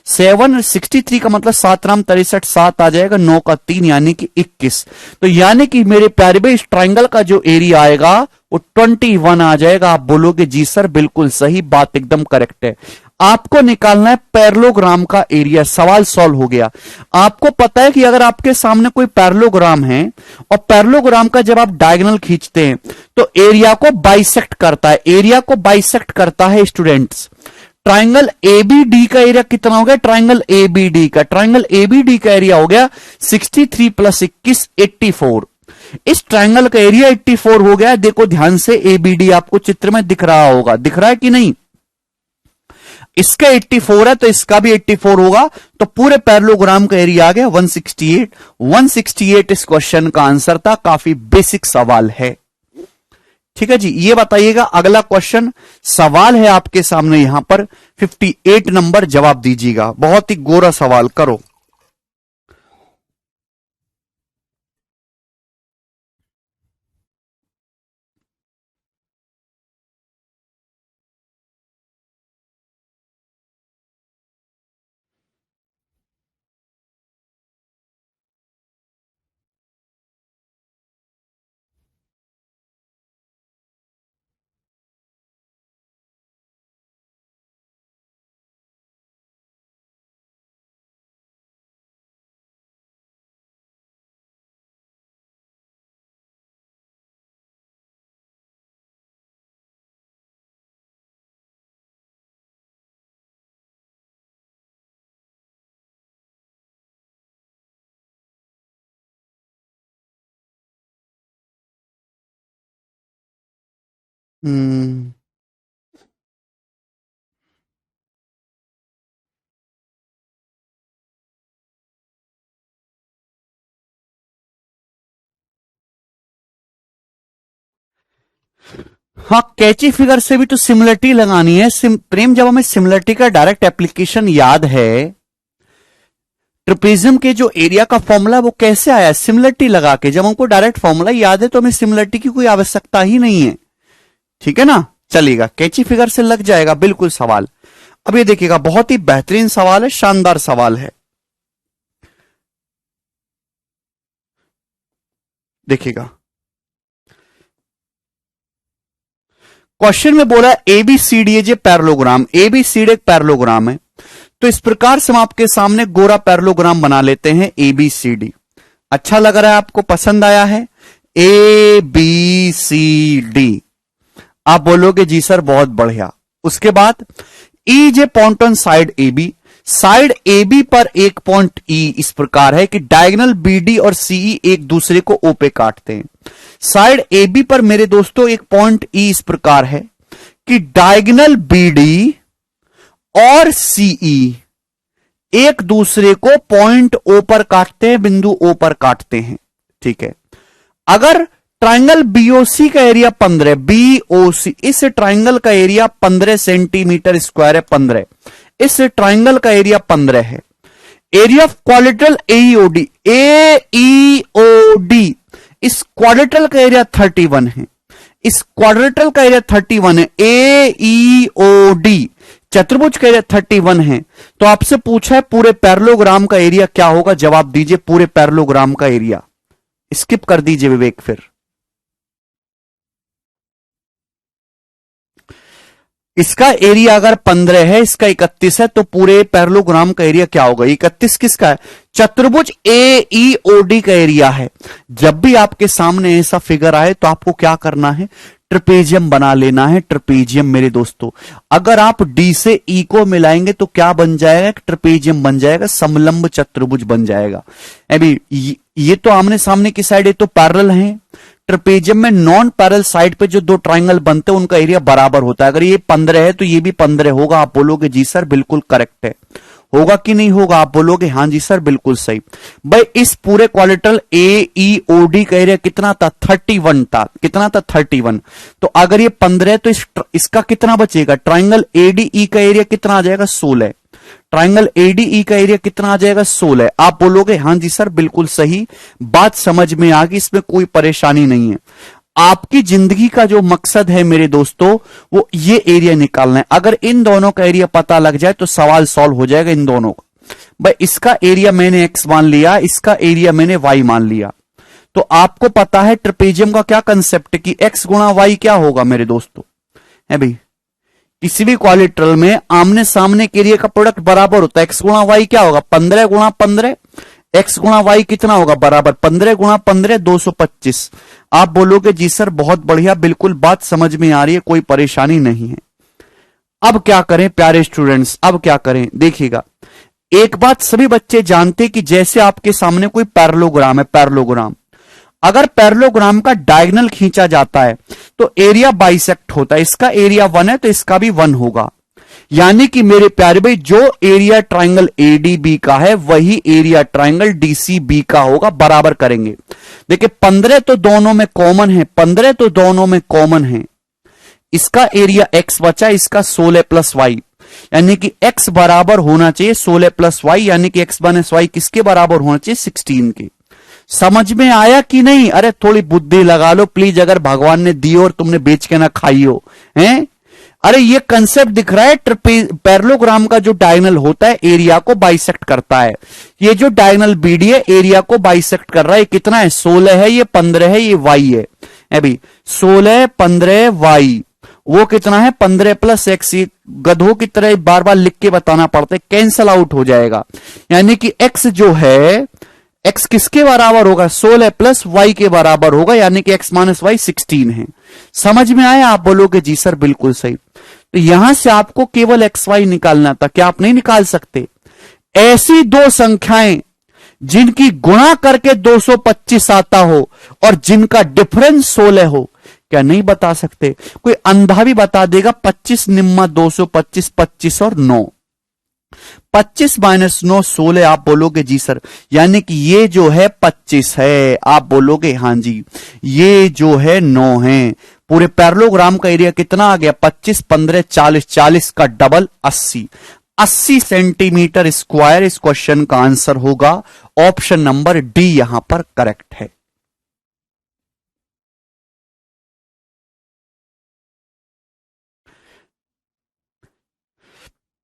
Speaker 1: 763 का मतलब 7 राम 63, 7 आ जाएगा, 9 का 3 यानी कि 21। तो यानी कि मेरे प्यारे भाई इस ट्राइंगल का जो एरिया आएगा वो 21 आ जाएगा। आप बोलोगे जी सर बिल्कुल सही, बात एकदम करेक्ट है। आपको निकालना है पैरेललोग्राम का एरिया। सवाल सॉल्व हो गया। आपको पता है कि अगर आपके सामने कोई पैरेललोग्राम है और पैरेललोग्राम का जब आप डायगोनल खींचते हैं तो एरिया को बाइसेक्ट करता है। एरिया को बाइसेक्ट करता है स्टूडेंट्स। ट्राइंगल ABD का एरिया कितना हो गया? ट्राइंगल ABD का एरिया हो गया 63 + 21 84। इस ट्राइंगल का एरिया 84 हो गया। देखो ध्यान से, ABD आपको चित्र में दिख रहा होगा, दिख रहा है कि नहीं? इसका 84 है तो इसका भी 84 होगा, तो पूरे पैरेललोग्राम का एरिया आ गया 168। 168 इस क्वेश्चन का आंसर था। काफी बेसिक सवाल है। ठीक है जी, ये बताइएगा अगला क्वेश्चन सवाल है आपके सामने यहां पर 58 नंबर, जवाब दीजिएगा। बहुत ही गोरा सवाल करो। हम्म हाँ, कैची फिगर से भी तो सिमिलरिटी लगानी है। प्रेम, जब हमें सिमिलरिटी का डायरेक्ट एप्लीकेशन याद है, ट्रिपेजियम के जो एरिया का फॉर्मूला वो कैसे आया? सिमिलरिटी लगा के। जब हमको डायरेक्ट फॉर्मूला याद है तो हमें सिमिलरिटी की कोई आवश्यकता ही नहीं है। ठीक है ना, चलेगा, कैची फिगर से लग जाएगा बिल्कुल सवाल। अब ये देखिएगा, बहुत ही बेहतरीन सवाल है, शानदार सवाल है। देखिएगा, क्वेश्चन में बोला एबीसीडी जे पैरेललोग्राम। एबीसीडी एक पैरेललोग्राम है, तो इस प्रकार से हम आपके सामने गोरा पैरेललोग्राम बना लेते हैं एबीसीडी। अच्छा लग रहा है आपको, पसंद आया है? ए बी सी डी, आप बोलोगे जी सर बहुत बढ़िया। उसके बाद E J point on side A B, side A B पर एक पॉइंट ई इस प्रकार है कि डायगोनल बीडी और सीई एक दूसरे को ओ पे काटते हैं। साइड ए बी पर मेरे दोस्तों एक पॉइंट ई इस प्रकार है कि डायगोनल बीडी और सीई एक दूसरे को पॉइंट ओ पर काटते हैं, बिंदु ओ पर काटते हैं। ठीक है, अगर ट्राइंगल बीओसी का एरिया 15, बीओसी, इस ट्राइंगल का एरिया 15 सेंटीमीटर स्क्वायर है, 15, इस ट्राइंगल का एरिया 15 है। एरिया ऑफ क्वाड्रिलेटरल एईओडी, एईओडी, इस क्वाड्रिलेटरल का एरिया 31 है, इस क्वाड्रिलेटरल का एरिया 31 है। एईओडी चतुर्भुज का एरिया 31 है। तो आपसे पूछा है पूरे पैरेललोग्राम का एरिया क्या होगा? जवाब दीजिए पूरे पैरेललोग्राम का एरिया। स्किप कर दीजिए विवेक। फिर इसका एरिया अगर 15 है, इसका 31 है, तो पूरे पैरेललोग्राम का एरिया क्या होगा? 31 किसका है? चतुर्भुज एईओडी का एरिया है। जब भी आपके सामने ऐसा फिगर आए तो आपको क्या करना है? ट्रेपेजियम बना लेना है। ट्रेपेजियम मेरे दोस्तों, अगर आप डी से ई को मिलाएंगे तो क्या बन जाएगा? ट्रेपेजियम बन जाएगा, समलंब चतुर्भुज बन जाएगा। अभी ये तो आमने सामने की साइड, ये तो पैरेलल है। ट्रेपेजियम में नॉन पैरेलल साइड पे जो दो ट्राइंगल बनते हैं उनका एरिया बराबर होता है। अगर ये 15 है तो ये भी 15 होगा। आप बोलोगे जी सर बिल्कुल करेक्ट है। होगा कि नहीं होगा? आप बोलोगे हाँ जी सर बिल्कुल सही। भाई इस पूरे क्वाड्रिलेटरल एईओडी का एरिया कितना था? 31 था। कितना था? 31। तो अगर ये 15 है तो इसका कितना बचेगा? ट्राइंगल एडीई का एरिया कितना आ जाएगा? 16। ट्राइंगल एडीई का एरिया कितना आ जाएगा? 16। आप बोलोगे हाँ जी सर बिल्कुल सही, बात समझ में आ गई, इसमें कोई परेशानी नहीं है। आपकी जिंदगी का जो मकसद है मेरे दोस्तों वो ये एरिया निकालना है। अगर इन दोनों का एरिया पता लग जाए तो सवाल सॉल्व हो जाएगा इन दोनों का। भाई इसका एरिया मैंने x मान लिया, इसका एरिया मैंने y मान लिया। तो आपको पता है ट्रेपेजियम का क्या कंसेप्ट कि x गुणा y क्या होगा मेरे दोस्तों? है भाई, किसी भी क्वाड्रिलेटरल में आमने सामने के एरिया का प्रोडक्ट बराबर होता है। x गुणा y क्या होगा? 15 गुणा 15। x गुणा वाई कितना होगा? बराबर 15 गुणा 15 225। आप बोलोगे जी सर बहुत बढ़िया, बिल्कुल बात समझ में आ रही है, कोई परेशानी नहीं है। अब क्या करें प्यारे स्टूडेंट्स, अब क्या करें? देखिएगा, एक बात सभी बच्चे जानते हैं कि जैसे आपके सामने कोई पैरेललोग्राम है, पैरेललोग्राम, अगर पैरेललोग्राम का डायगोनल खींचा जाता है तो एरिया बाइसेक्ट होता है। इसका एरिया 1 है तो इसका भी 1 होगा। यानी कि मेरे प्यारे भाई जो एरिया ट्राइंगल एडीबी का है वही एरिया ट्राइंगल डीसीबी का होगा, बराबर करेंगे। देखिए 15 तो दोनों में कॉमन है, 15 तो दोनों में कॉमन है, इसका एरिया x बचा, इसका 16 प्लस वाई, यानी कि x बराबर होना चाहिए 16 प्लस वाई, यानी कि x माइनस वाई किसके बराबर होना चाहिए 16 के। समझ में आया कि नहीं? अरे थोड़ी बुद्धि लगा लो प्लीज, अगर भगवान ने दी और तुमने बेच के ना खाई हो, हैं? अरे ये कंसेप्ट दिख रहा है, पैरेललोग्राम का जो डायगोनल होता है एरिया को बाइसेक्ट करता है। ये जो डायगोनल बीडी है एरिया को बाइसेक्ट कर रहा है। कितना है? 16 है, ये 15 है, ये वाई है। अभी 16 15 वाई, वो कितना है? 15 प्लस एक्स। गधों की तरह बार बार लिख के बताना पड़ता है, कैंसल आउट हो जाएगा। यानी कि एक्स जो है, एक्स किसके बराबर होगा? 16 प्लस वाई के बराबर होगा, यानी कि एक्स माइनस वाई 16 है। समझ में आया? आप बोलोगे जी सर बिल्कुल सही। तो यहां से आपको केवल एक्स वाई निकालना था, क्या आप नहीं निकाल सकते? ऐसी दो संख्याएं जिनकी गुणा करके 225 आता हो और जिनका डिफरेंस 16 हो, क्या नहीं बता सकते? कोई अंधा भी बता देगा 25 निम्मा 225, 25 और 9, 25 माइनस 9 16। आप बोलोगे जी सर, यानी कि ये जो है 25 है। आप बोलोगे हाँ जी, ये जो है 9 है। पूरे पैरेललोग्राम का एरिया कितना आ गया? 25 15 40, 40 का डबल 80, 80 सेंटीमीटर स्क्वायर। इस क्वेश्चन का आंसर होगा ऑप्शन नंबर डी, यहां पर करेक्ट है।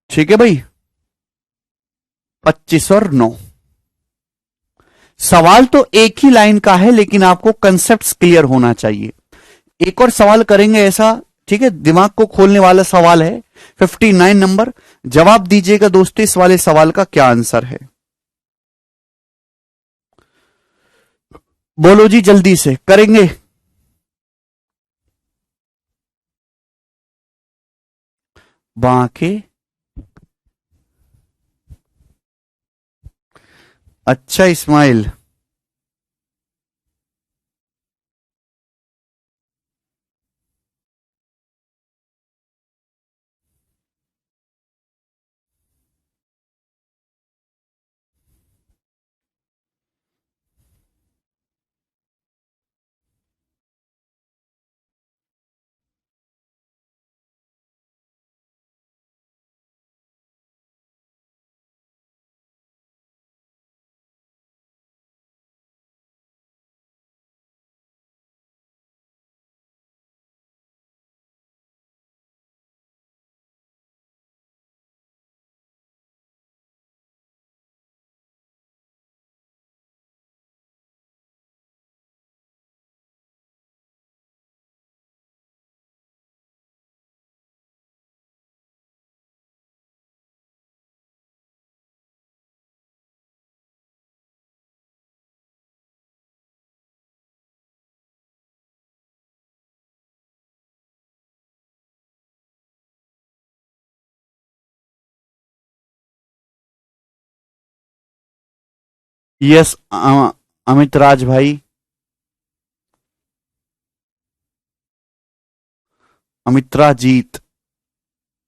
Speaker 1: ठीक है भाई, 25 और 9। सवाल तो एक ही लाइन का है, लेकिन आपको कंसेप्ट क्लियर होना चाहिए। एक और सवाल करेंगे ऐसा, ठीक है, दिमाग को खोलने वाला सवाल है। 59 नंबर, जवाब दीजिएगा दोस्तों इस वाले सवाल का क्या आंसर है। बोलो जी जल्दी से, करेंगे। बांके, अच्छा इस्माइल, यस अमित राज भाई, अमित्रा जीत,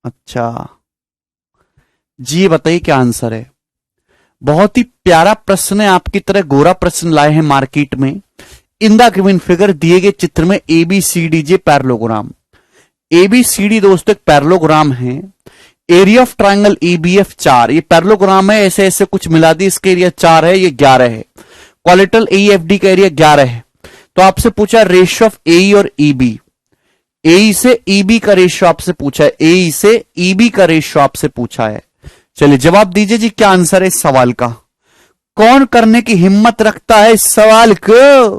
Speaker 1: अच्छा जी बताइए क्या आंसर है। बहुत ही प्यारा प्रश्न है, आपकी तरह गोरा प्रश्न लाए हैं मार्केट में। इन द गिवन फिगर दिए गए चित्र में एबीसीडीजे पैरेललोग्राम। एबीसीडी दोस्तों एक पैरेललोग्राम है। एरिया ऑफ ट्राइंगल ईबीएफ 4, ये पैरेललोग्राम है, ऐसे ऐसे कुछ मिला दी, इसके एरिया 4 है, ये 11 है। क्वालिटल एईएफडी का एरिया 11 है। तो आपसे पूछा रेशियो ऑफ एई और ईबी, एई से ईबी का रेशियो आपसे पूछा है, एई से ईबी का रेशियो आपसे पूछा है। चलिए जवाब दीजिए जी, क्या आंसर है इस सवाल का? कौन करने की हिम्मत रखता है इस सवाल को?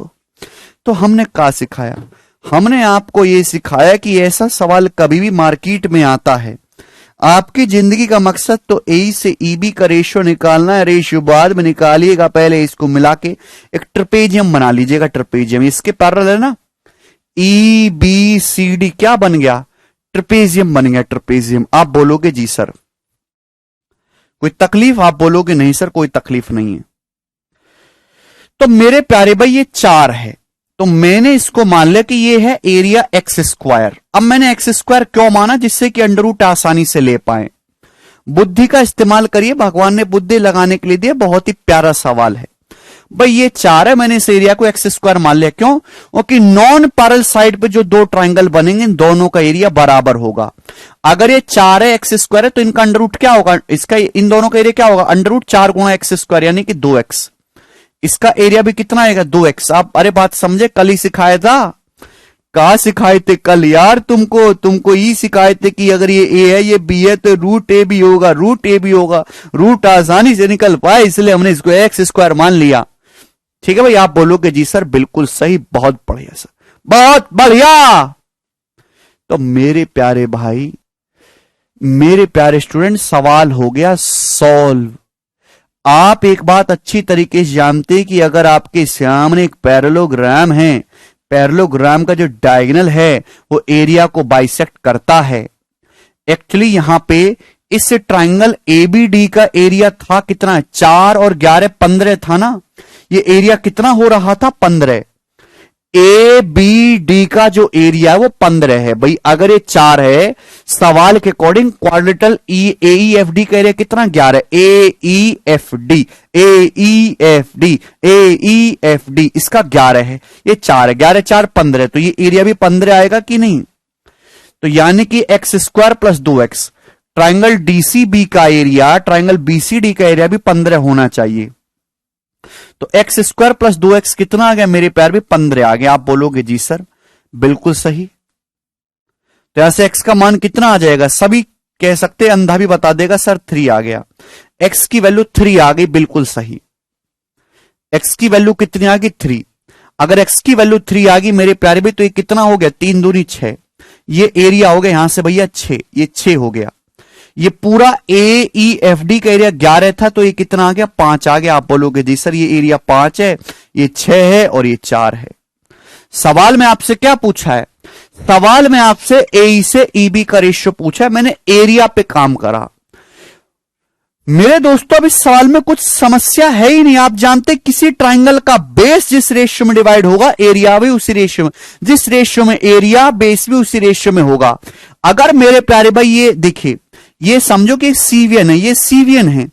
Speaker 1: तो हमने क्या सिखाया? हमने आपको यह सिखाया कि ऐसा सवाल कभी भी मार्केट में आता है, आपकी जिंदगी का मकसद तो ए से ईबी का रेशियो निकालना है। रेशियो बाद में निकालिएगा, पहले इसको मिला के एक ट्रपेजियम बना लीजिएगा। ट्रपेजियम इसके पैरेलल है ना, ई बी सी डी क्या बन गया? ट्रपेजियम बन गया, ट्रपेजियम। आप बोलोगे जी सर कोई तकलीफ? आप बोलोगे नहीं सर कोई तकलीफ नहीं है। तो मेरे प्यारे भाई ये 4 है, तो मैंने इसको मान लिया कि ये है एरिया एक्स स्क्वायर। अब मैंने एक्स स्क्वायर क्यों माना? जिससे कि अंडर रूट आसानी से ले पाए। बुद्धि का इस्तेमाल करिए, भगवान ने बुद्धि लगाने के लिए दिया। बहुत ही प्यारा सवाल है भाई। ये 4 है, मैंने इस एरिया को एक्स स्क्वायर मान लिया। क्यों? क्योंकि नॉन पैरेलल साइड पे जो दो ट्राइंगल बनेंगे इन दोनों का एरिया बराबर होगा। अगर ये 4 है एक्स स्क्वायर है तो इनका अंडर रूट क्या होगा? इसका इन दोनों का एरिया क्या होगा? अंडर रूट 4 गुणा एक्स स्क्वायर यानी कि 2x। इसका एरिया भी कितना आएगा? 2x। आप अरे बात समझे, कल ही सिखाया था। कहा सिखाए थे कल यार? तुमको ही सिखाए थे कि अगर ये a है ये b है तो रूट ए भी होगा, रूट ए भी होगा। रूट आसानी से निकल पाए इसलिए हमने इसको एक्स स्क्वायर मान लिया। ठीक है भाई, आप बोलोगे जी सर बिल्कुल सही, बहुत बढ़िया सर, बहुत बढ़िया। तो मेरे प्यारे भाई, मेरे प्यारे स्टूडेंट, सवाल हो गया सॉल्व। आप एक बात अच्छी तरीके से जानते हैं कि अगर आपके सामने एक पैरेललोग्राम है, पैरेललोग्राम का जो डायगोनल है वो एरिया को बाइसेक्ट करता है। एक्चुअली यहां पे इस ट्राइंगल एबीडी का एरिया था कितना? 4 और 11 15 था ना। ये एरिया कितना हो रहा था? 15। ए बी डी का जो एरिया है वो 15 है भाई। अगर ये 4 है, सवाल के अकॉर्डिंग क्वाड्रेटल ए ई एफ डी का एरिया कितना? 11। ए ई एफ डी, ए ई एफ डी, ए ई एफ डी, इसका 11 है। ये 4 है, 11 4 15, तो ये एरिया भी 15 आएगा कि नहीं? तो यानी कि x square plus 2x, triangle DCB का एरिया, ट्राइंगल बीसीडी का एरिया भी 15 होना चाहिए। तो एक्स स्क्वायर प्लस 2x कितना आ गया मेरे प्यार भी? 15 आ गया। आप बोलोगे जी सर बिल्कुल सही। तो यहां से x का मान कितना आ जाएगा? सभी कह सकते, अंधा भी बता देगा सर 3 आ गया। x की वैल्यू 3 आ गई, बिल्कुल सही। x की वैल्यू कितनी आ गई? 3। अगर x की वैल्यू 3 आ गई मेरे प्यारे भी, तो ये कितना हो गया? 3 दूनी 6। ये एरिया हो गया यहां से भैया 6, ये 6 हो गया। ये पूरा ए ई एफ डी का एरिया 11 था, तो ये कितना आ गया? 5 आ गया। आप बोलोगे जी सर ये एरिया 5 है, ये 6 है और ये 4 है। सवाल में आपसे क्या पूछा है? सवाल में आपसे ए से ई बी का रेशियो पूछा है, मैंने एरिया पे काम करा। मेरे दोस्तों अब इस सवाल में कुछ समस्या है ही नहीं। आप जानते किसी ट्राइंगल का बेस जिस रेशियो में डिवाइड होगा, एरिया भी उसी रेशियो में, जिस रेशियो में एरिया बेस भी उसी रेशियो में होगा। अगर मेरे प्यारे भाई ये देखिए, ये समझो कि सीवियन है, ये सीवियन है।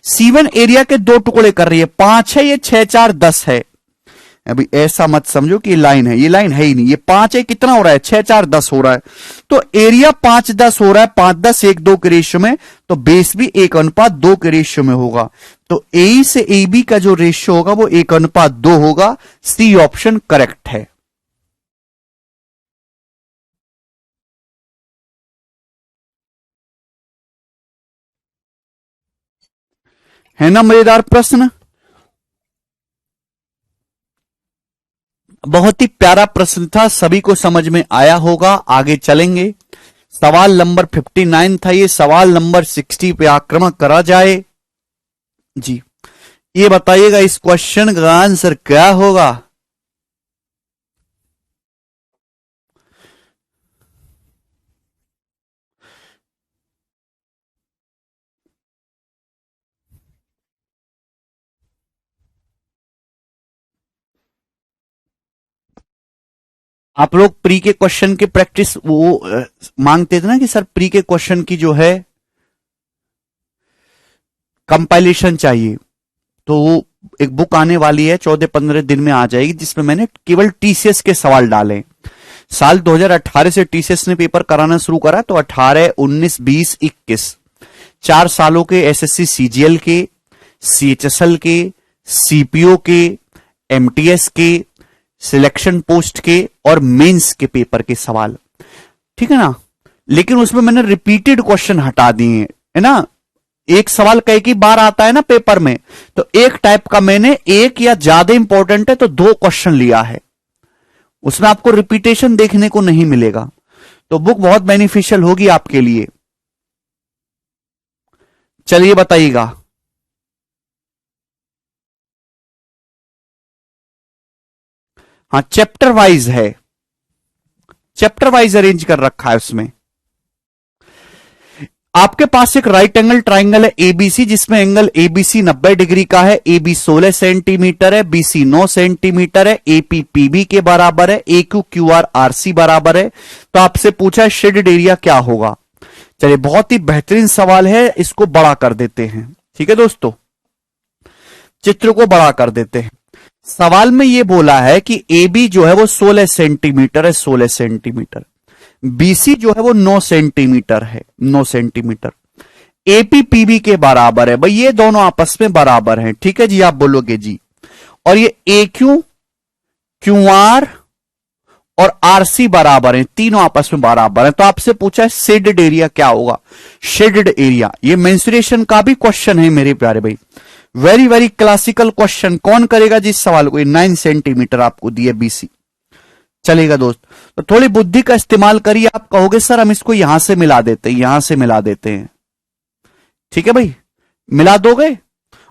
Speaker 1: सीवियन एरिया के 2 टुकड़े कर रही है, 5 है, ये 6 4 10 है। अभी ऐसा मत समझो कि ये लाइन है, ये लाइन है ही नहीं। ये 5 है, कितना हो रहा है? 6 4 10 हो रहा है। तो एरिया 5 10 हो रहा है, 5 10 1 2 के रेशियो में, तो बेस भी 1:2 के रेशियो में होगा। तो ए से ए बी का जो रेशियो होगा वो 1:2 होगा। सी ऑप्शन करेक्ट है। है ना मजेदार प्रश्न? बहुत ही प्यारा प्रश्न था, सभी को समझ में आया होगा। आगे चलेंगे। सवाल नंबर 59 था, ये सवाल नंबर 60 पे आक्रमण करा जाए जी। ये बताइएगा इस क्वेश्चन का आंसर क्या होगा? आप लोग प्री के क्वेश्चन की प्रैक्टिस वो मांगते थे ना कि सर प्री के क्वेश्चन की जो है कंपाइलेशन चाहिए। तो वो एक बुक आने वाली है, 14-15 दिन में आ जाएगी, जिसमें मैंने केवल टीसीएस के सवाल डाले। साल 2018 से टीसीएस ने पेपर कराना शुरू करा, तो 18 19 20 21 4 सालों के एसएससी सीजीएल के, सीएचएसएल के, सीपीओ के, एमटीएस के, सिलेक्शन पोस्ट के और मेंस के पेपर के सवाल, ठीक है ना। लेकिन उसमें मैंने रिपीटेड क्वेश्चन हटा दिए, है ना। एक सवाल कई की बार आता है ना पेपर में, तो एक टाइप का मैंने एक या ज्यादा इंपॉर्टेंट है तो 2 क्वेश्चन लिया है, उसमें आपको रिपीटेशन देखने को नहीं मिलेगा। तो बुक बहुत बेनिफिशियल होगी आपके लिए। चलिए बताइएगा। हाँ, चैप्टर वाइज है, चैप्टर वाइज अरेंज कर रखा है उसमें। आपके पास एक राइट एंगल ट्राइंगल है एबीसी, जिसमें एंगल एबीसी 90 डिग्री का है, एबी 16 सेंटीमीटर है, बीसी 9 सेंटीमीटर है, एपी पीबी के बराबर है, एक्यू क्यूआर आरसी बराबर है। तो आपसे पूछा है शेडेड एरिया क्या होगा। चलिए बहुत ही बेहतरीन सवाल है, इसको बड़ा कर देते हैं। ठीक है दोस्तों, चित्र को बड़ा कर देते हैं। सवाल में यह बोला है कि एबी जो है वो 16 सेंटीमीटर है, 16 सेंटीमीटर। बीसी जो है वो 9 सेंटीमीटर है, 9 सेंटीमीटर। एपी पीबी के बराबर है। भाई ये दोनों आपस में बराबर हैं। ठीक है जी, आप बोलोगे जी। और ये एक्यू क्यूआर और आरसी बराबर हैं, तीनों आपस में बराबर हैं। तो आपसे पूछा है शेडेड एरिया क्या होगा। शेडेड एरिया, ये मेंसुरेशन का भी क्वेश्चन है मेरे प्यारे भाई, वेरी वेरी क्लासिकल क्वेश्चन। कौन करेगा जिस सवाल को। 9 सेंटीमीटर आपको दिए बीसी। चलेगा दोस्त, तो थोड़ी बुद्धि का इस्तेमाल करिए। आप कहोगे सर हम इसको यहां से मिला देते हैं, यहां से मिला देते हैं। ठीक है भाई, मिला दोगे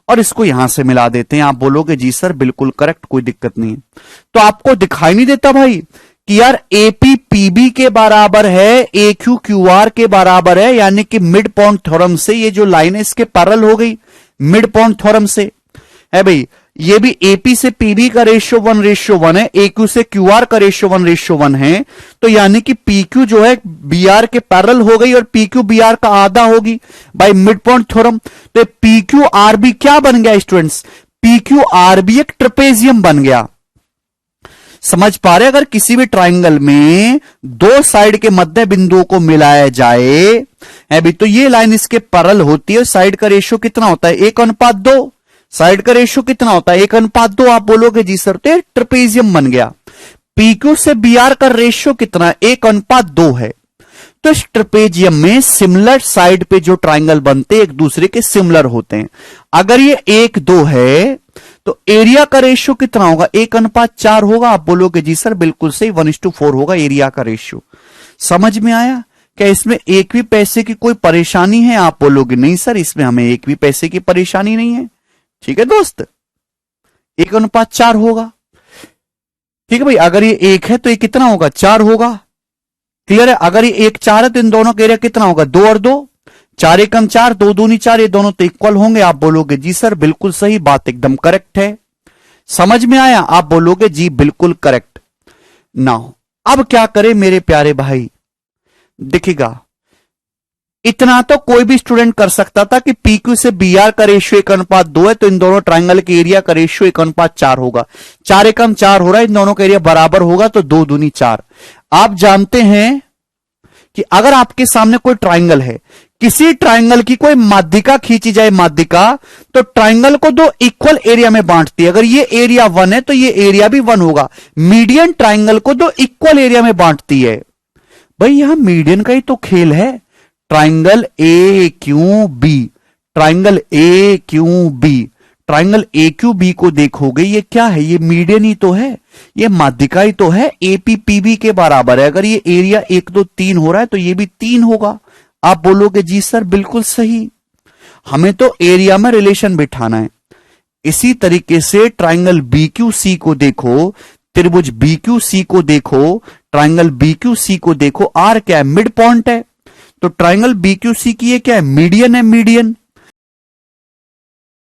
Speaker 1: और इसको यहां से मिला देते हैं। आप बोलोगे जी सर बिल्कुल करेक्ट, कोई दिक्कत नहीं है। तो आपको दिखाई नहीं देता भाई कि यार एपी पीबी के बराबर है, एक्यू क्यूआर के बराबर है, यानी कि मिड पॉइंट थ्योरम से ये जो लाइन है इसके पैरेलल हो गई, मिड पॉइंट थ्योरम से है भाई। ये भी एपी से पीबी का रेशियो 1:1 है, एक्यू से क्यूआर का रेशियो 1:1 है। तो यानी कि पीक्यू जो है बीआर के पैरेलल हो गई और पीक्यू बीआर का आधा होगी बाय मिड पॉइंट थ्योरम। तो पीक्यू आरबी क्या बन गया स्टूडेंट्स, पीक्यू आरबी एक ट्रेपेजियम बन गया। समझ पा रहे, अगर किसी भी ट्राइंगल में दो साइड के मध्य बिंदुओं को मिलाया जाए है भी, तो ये लाइन इसके पैरेलल होती है। साइड का रेशियो कितना होता है, 1:2। साइड का रेशियो कितना होता है, 1:2। आप बोलोगे जी सर, तो ट्रेपेजियम बन गया। पीक्यू से बीआर का रेशियो कितना, 1:2 है। तो इस ट्रेपेजियम में सिमिलर साइड पे जो ट्राइंगल बनते एक दूसरे के सिमिलर होते हैं। अगर ये 1:2 है तो एरिया का रेशियो कितना होगा, 1:4 होगा। आप बोलोगे जी सर बिल्कुल सही, 1:4 होगा एरिया का रेशियो। समझ में आया क्या, इसमें एक भी पैसे की कोई परेशानी है। आप बोलोगे नहीं सर इसमें हमें एक भी पैसे की परेशानी नहीं है। ठीक है दोस्त, 1:4 होगा। ठीक है भाई, अगर ये 1 है तो ये कितना होगा, 4 होगा। क्लियर है, अगर ये 1:4 है तो इन दोनों का एरिया कितना होगा, 2 और 2, 4:1=4, 2×2 4, ये दोनों तो इक्वल होंगे। आप बोलोगे जी सर बिल्कुल सही, बात एकदम करेक्ट है। समझ में आया, आप बोलोगे जी बिल्कुल करेक्ट। नाउ अब क्या करें मेरे प्यारे भाई, देखिएगा इतना तो कोई भी स्टूडेंट कर सकता था कि पीक्यू से बीआर का रेशियो 1:2 है, तो इन दोनों ट्राइंगल के एरिया का रेशियो 1:4 होगा। 4:4 हो रहा है, इन दोनों का एरिया बराबर होगा, तो 2×2 4। आप जानते हैं कि अगर आपके सामने कोई ट्राइंगल है, किसी ट्राइंगल की कोई माध्यिका खींची जाए, माध्यिका, तो ट्राइंगल को दो इक्वल एरिया में बांटती है। अगर ये एरिया 1 है तो ये एरिया भी 1 होगा। मीडियन ट्राइंगल को दो इक्वल एरिया में बांटती है। भाई यहां मीडियन का ही तो खेल है। Triangle A Q B, triangle A Q B, triangle A Q B को देखोगे, ये क्या है, ये मीडियन ही तो है, ये माध्यिका ही तो है, एपी पीबी के बराबर है। अगर ये एरिया 1 2 3 हो रहा है तो ये भी 3 होगा। आप बोलोगे जी सर बिल्कुल सही, हमें तो एरिया में रिलेशन बिठाना है। इसी तरीके से ट्राइंगल बीक्यू सी को देखो, त्रिभुज बीक्यू सी को देखो, ट्राइंगल बीक्यू सी को देखो, आर क्या है, मिड पॉइंट है। तो ट्राइंगल बीक्यू सी की ये क्या है, मीडियन है, मीडियन।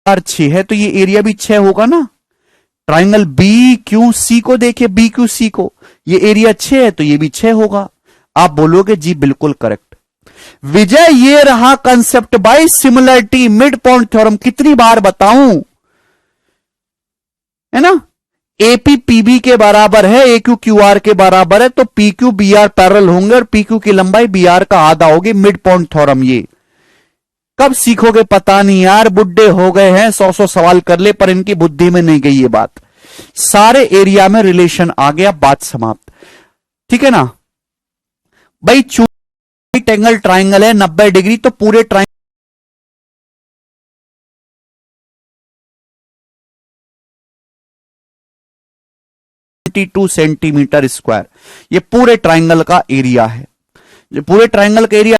Speaker 1: आर 6 है तो ये एरिया भी 6 होगा ना। ट्राइंगल बी क्यू सी को देखिए, बी क्यू सी को, ये एरिया 6 है तो ये भी 6 होगा। आप बोलोगे जी बिल्कुल करेक्ट। विजय ये रहा concept by similarity mid point theorem. कितनी बार बताऊं, है ना, एपी पीबी के बराबर है, एक्यू क्यूआर के बराबर है, तो पीक्यू बीआर पैरेलल होंगे और पीक्यू की लंबाई बीआर का आधा होगी। मिड पॉइंट थ्योरम ये कब सीखोगे पता नहीं यार, बुड्ढे हो गए हैं, 100 सवाल कर ले पर इनकी बुद्धि में नहीं गई ये बात। सारे एरिया में रिलेशन आ गया, बात समाप्त। ठीक है ना भाई, राइट एंगल ट्राइंगल है 90 डिग्री, तो पूरे ट्राइंगल 22 सेंटीमीटर स्क्वायर, ये पूरे ट्राइंगल का एरिया है। ये पूरे ट्राइंगल का एरिया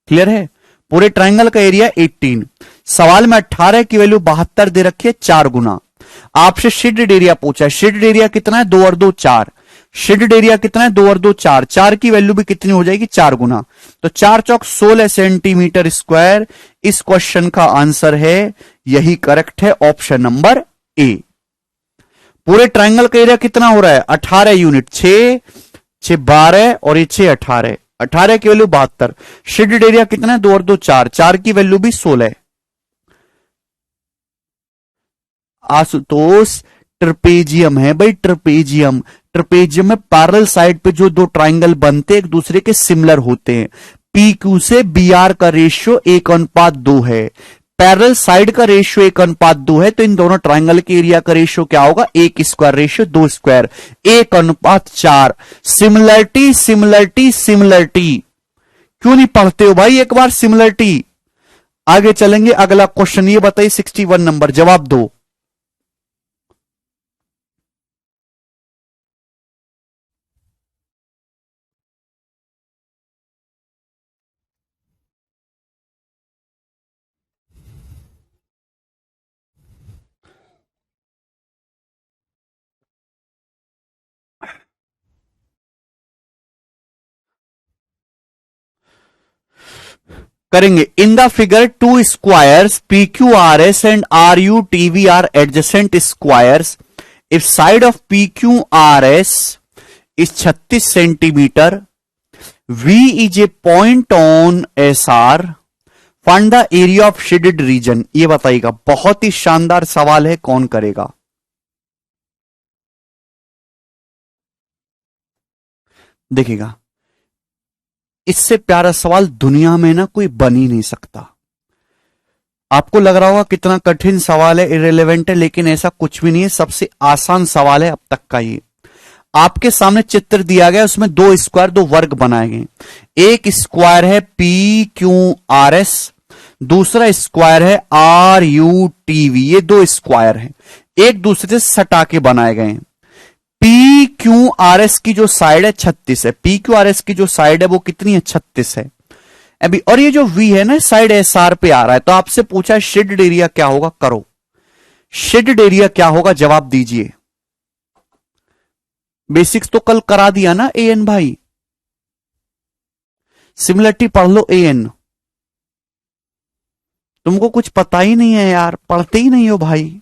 Speaker 1: क्लियर है, पूरे ट्राइंगल का एरिया 18। सवाल में 18 की वैल्यू 72 दे रखी है, 4 गुना। आपसे शेडेड एरिया पूछा है, शेडेड एरिया कितना है, 2 और 2 4, शेडेड एरिया कितना है, 2 और 2 4, 4 की वैल्यू भी कितनी हो जाएगी, 4 गुना, तो 4 चौक 16 सेंटीमीटर स्क्वायर। इस क्वेश्चन का आंसर है, यही करेक्ट है, ऑप्शन नंबर ए। पूरे ट्रायंगल का एरिया कितना हो रहा है, 18 यूनिट, 6 6 12 और ये 6 18, 18 की वैल्यू 72। शेडेड एरिया कितना है, 2 और 2 4, 4 की वैल्यू भी 16। आशुतोष ट्रपेजियम है भाई, ट्रपेजियम। ट्रपेजियम में पैरेलल साइड पे जो दो ट्राइंगल बनते हैं एक दूसरे के सिमिलर होते हैं। पी क्यू से बी आर का रेशियो 1:2 है, पैरेलल साइड का रेशियो 1:2 है, तो इन दोनों ट्राइंगल के एरिया का रेशियो क्या होगा, 1 square ratio 2 square, 1:4। Similarity similarity similarity, क्यों नहीं पढ़ते हो भाई एक बार सिमिलरिटी। आगे चलेंगे, अगला क्वेश्चन ये बताइए 61 नंबर, जवाब दो। करेंगे। In the figure two squares P Q R S and R U T V are adjacent squares. If side of P Q R S is 36 centimetre, V is a point on SR, find the area of shaded region. ये बताइएगा, बहुत ही शानदार सवाल है, कौन करेगा। देखिएगा, इससे प्यारा सवाल दुनिया में ना कोई बन ही नहीं सकता। आपको लग रहा होगा कितना कठिन सवाल है, इररिलेवेंट है, लेकिन ऐसा कुछ भी नहीं है, सबसे आसान सवाल है अब तक का। ये आपके सामने चित्र दिया गया, उसमें 2 स्क्वायर 2 वर्ग बनाए गए। एक स्क्वायर है पी क्यू आर एस, दूसरा स्क्वायर है आर यू टी वी। ये 2 स्क्वायर हैं, एक दूसरे से सटा के बनाए गए हैं। पी क्यू आर एस की जो साइड है 36 है, पी क्यू आर एस की जो साइड है वो कितनी है, 36 है अभी। और ये जो वी है ना, साइड एस आर पे आ रहा है, तो आपसे पूछा है शेडेड एरिया क्या होगा, करो। शेडेड एरिया क्या होगा, जवाब दीजिए। बेसिक्स तो कल करा दिया ना ए एन भाई, सिमिलरिटी पढ़ लो ए एन। तुमको कुछ पता ही नहीं है यार, पढ़ते ही नहीं हो भाई।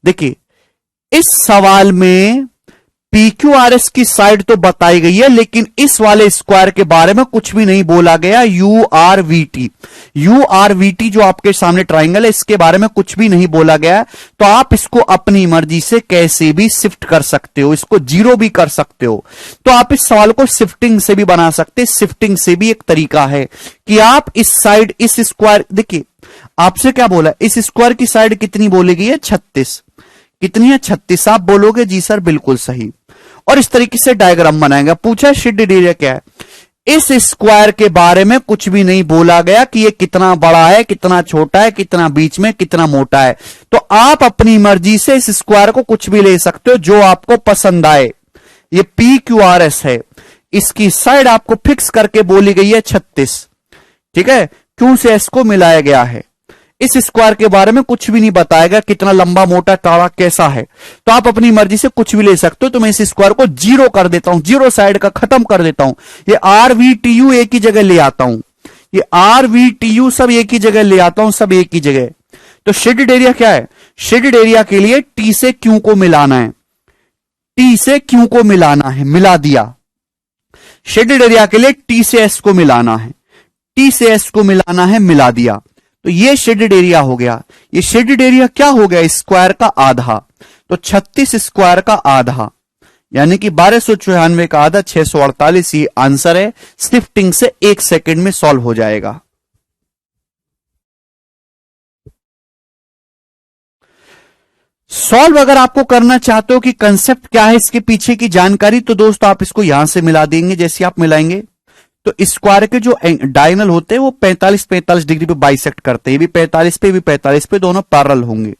Speaker 1: देखिए, इस सवाल में PQRS की साइड तो बताई गई है, लेकिन इस वाले स्क्वायर के बारे में कुछ भी नहीं बोला गया। URVT, URVT जो आपके सामने ट्राइंगल है, इसके बारे में कुछ भी नहीं बोला गया। तो आप इसको अपनी मर्जी से कैसे भी शिफ्ट कर सकते हो, इसको 0 भी कर सकते हो। तो आप इस सवाल को शिफ्टिंग से भी बना सकते हैं। शिफ्टिंग से भी एक तरीका है कि आप इस साइड, इस स्क्वायर, देखिए आपसे क्या बोला, इस स्क्वायर की साइड कितनी बोली गई है, 36। कितनी है, 36। आप बोलोगे जी सर बिल्कुल सही, और इस तरीके से डायग्राम बनाएगा। पूछा शेडेड एरिया क्या है, इस स्क्वायर के बारे में कुछ भी नहीं बोला गया कि ये कितना बड़ा है, कितना छोटा है, कितना बीच में, कितना मोटा है। तो आप अपनी मर्जी से इस स्क्वायर को कुछ भी ले सकते हो जो आपको पसंद आए। ये PQRS है, इसकी साइड आपको फिक्स करके बोली गई है 36, ठीक है। क्यों से एस को मिलाया गया है। इस स्क्वायर के बारे में कुछ भी नहीं बताया गया, कितना लंबा मोटा चौड़ा कैसा है। तो आप अपनी मर्जी से कुछ भी ले सकते हो। तो मैं इस स्क्वायर को 0 कर देता हूं, 0 साइड का खत्म कर देता हूं। ये RVTU एक ही जगह ले आता हूं, ये RVTU सब एक ही जगह ले आता हूं, सब एक ही जगह। तो शेडेड एरिया क्या है, शेडेड एरिया के लिए T से Q को मिलाना है, T से Q को मिलाना है, मिला दिया। शेडेड एरिया के लिए T से S को मिलाना है, T से S को मिलाना है, मिला दिया। तो ये शेडेड एरिया हो गया। ये शेडेड एरिया क्या हो गया, स्क्वायर का आधा। तो 36 स्क्वायर का आधा यानी कि 1294 का आधा 648, ये आंसर है। शिफ्टिंग से 1 सेकंड में सॉल्व हो जाएगा। सॉल्व अगर आपको करना चाहते हो कि कंसेप्ट क्या है, इसके पीछे की जानकारी, तो दोस्तों आप इसको यहां से मिला देंगे। जैसे आप मिलाएंगे तो स्क्वायर के जो डायगोनल होते हैं वो 45 डिग्री पे बाइसेक्ट करते हैं। ये भी 45 पे, भी 45 पे, दोनों पैरेलल होंगे।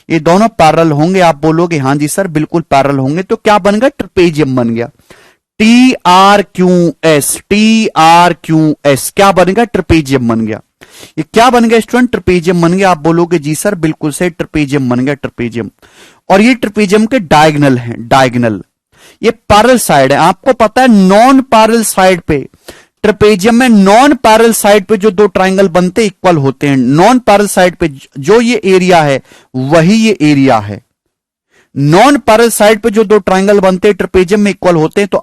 Speaker 1: ये दोनों पैरेलल होंगे। आप बोलोगे हाँ जी सर बिल्कुल पैरेलल होंगे, तो क्या बन गया, ट्रपेजियम बन गया। TRQS, TRQS क्या बन गया, ट्रपेजियम बन गया। ये क्या बन गया स्टूडेंट, ट्रपेजियम बन गया। आप बोलोगे जी सर बिल्कुल से ट्रपेजियम बन गया, ट्रपेजियम। और ये ट्रपेजियम के डायगोनल हैं, डायगोनल। ये पैरेलल साइड है। आपको पता है नॉन पैरेलल साइड पे, ट्रेपेजियम में नॉन पैरेलल साइड पे जो दो ट्राइंगल बनते इक्वल होते हैं, नॉन पैरेलल साइड पे जो ये एरिया है वही ये एरिया है। नॉन पैरेलल साइड पे जो दो ट्राइंगल बनते हैं ट्रेपेजियम में इक्वल होते हैं। तो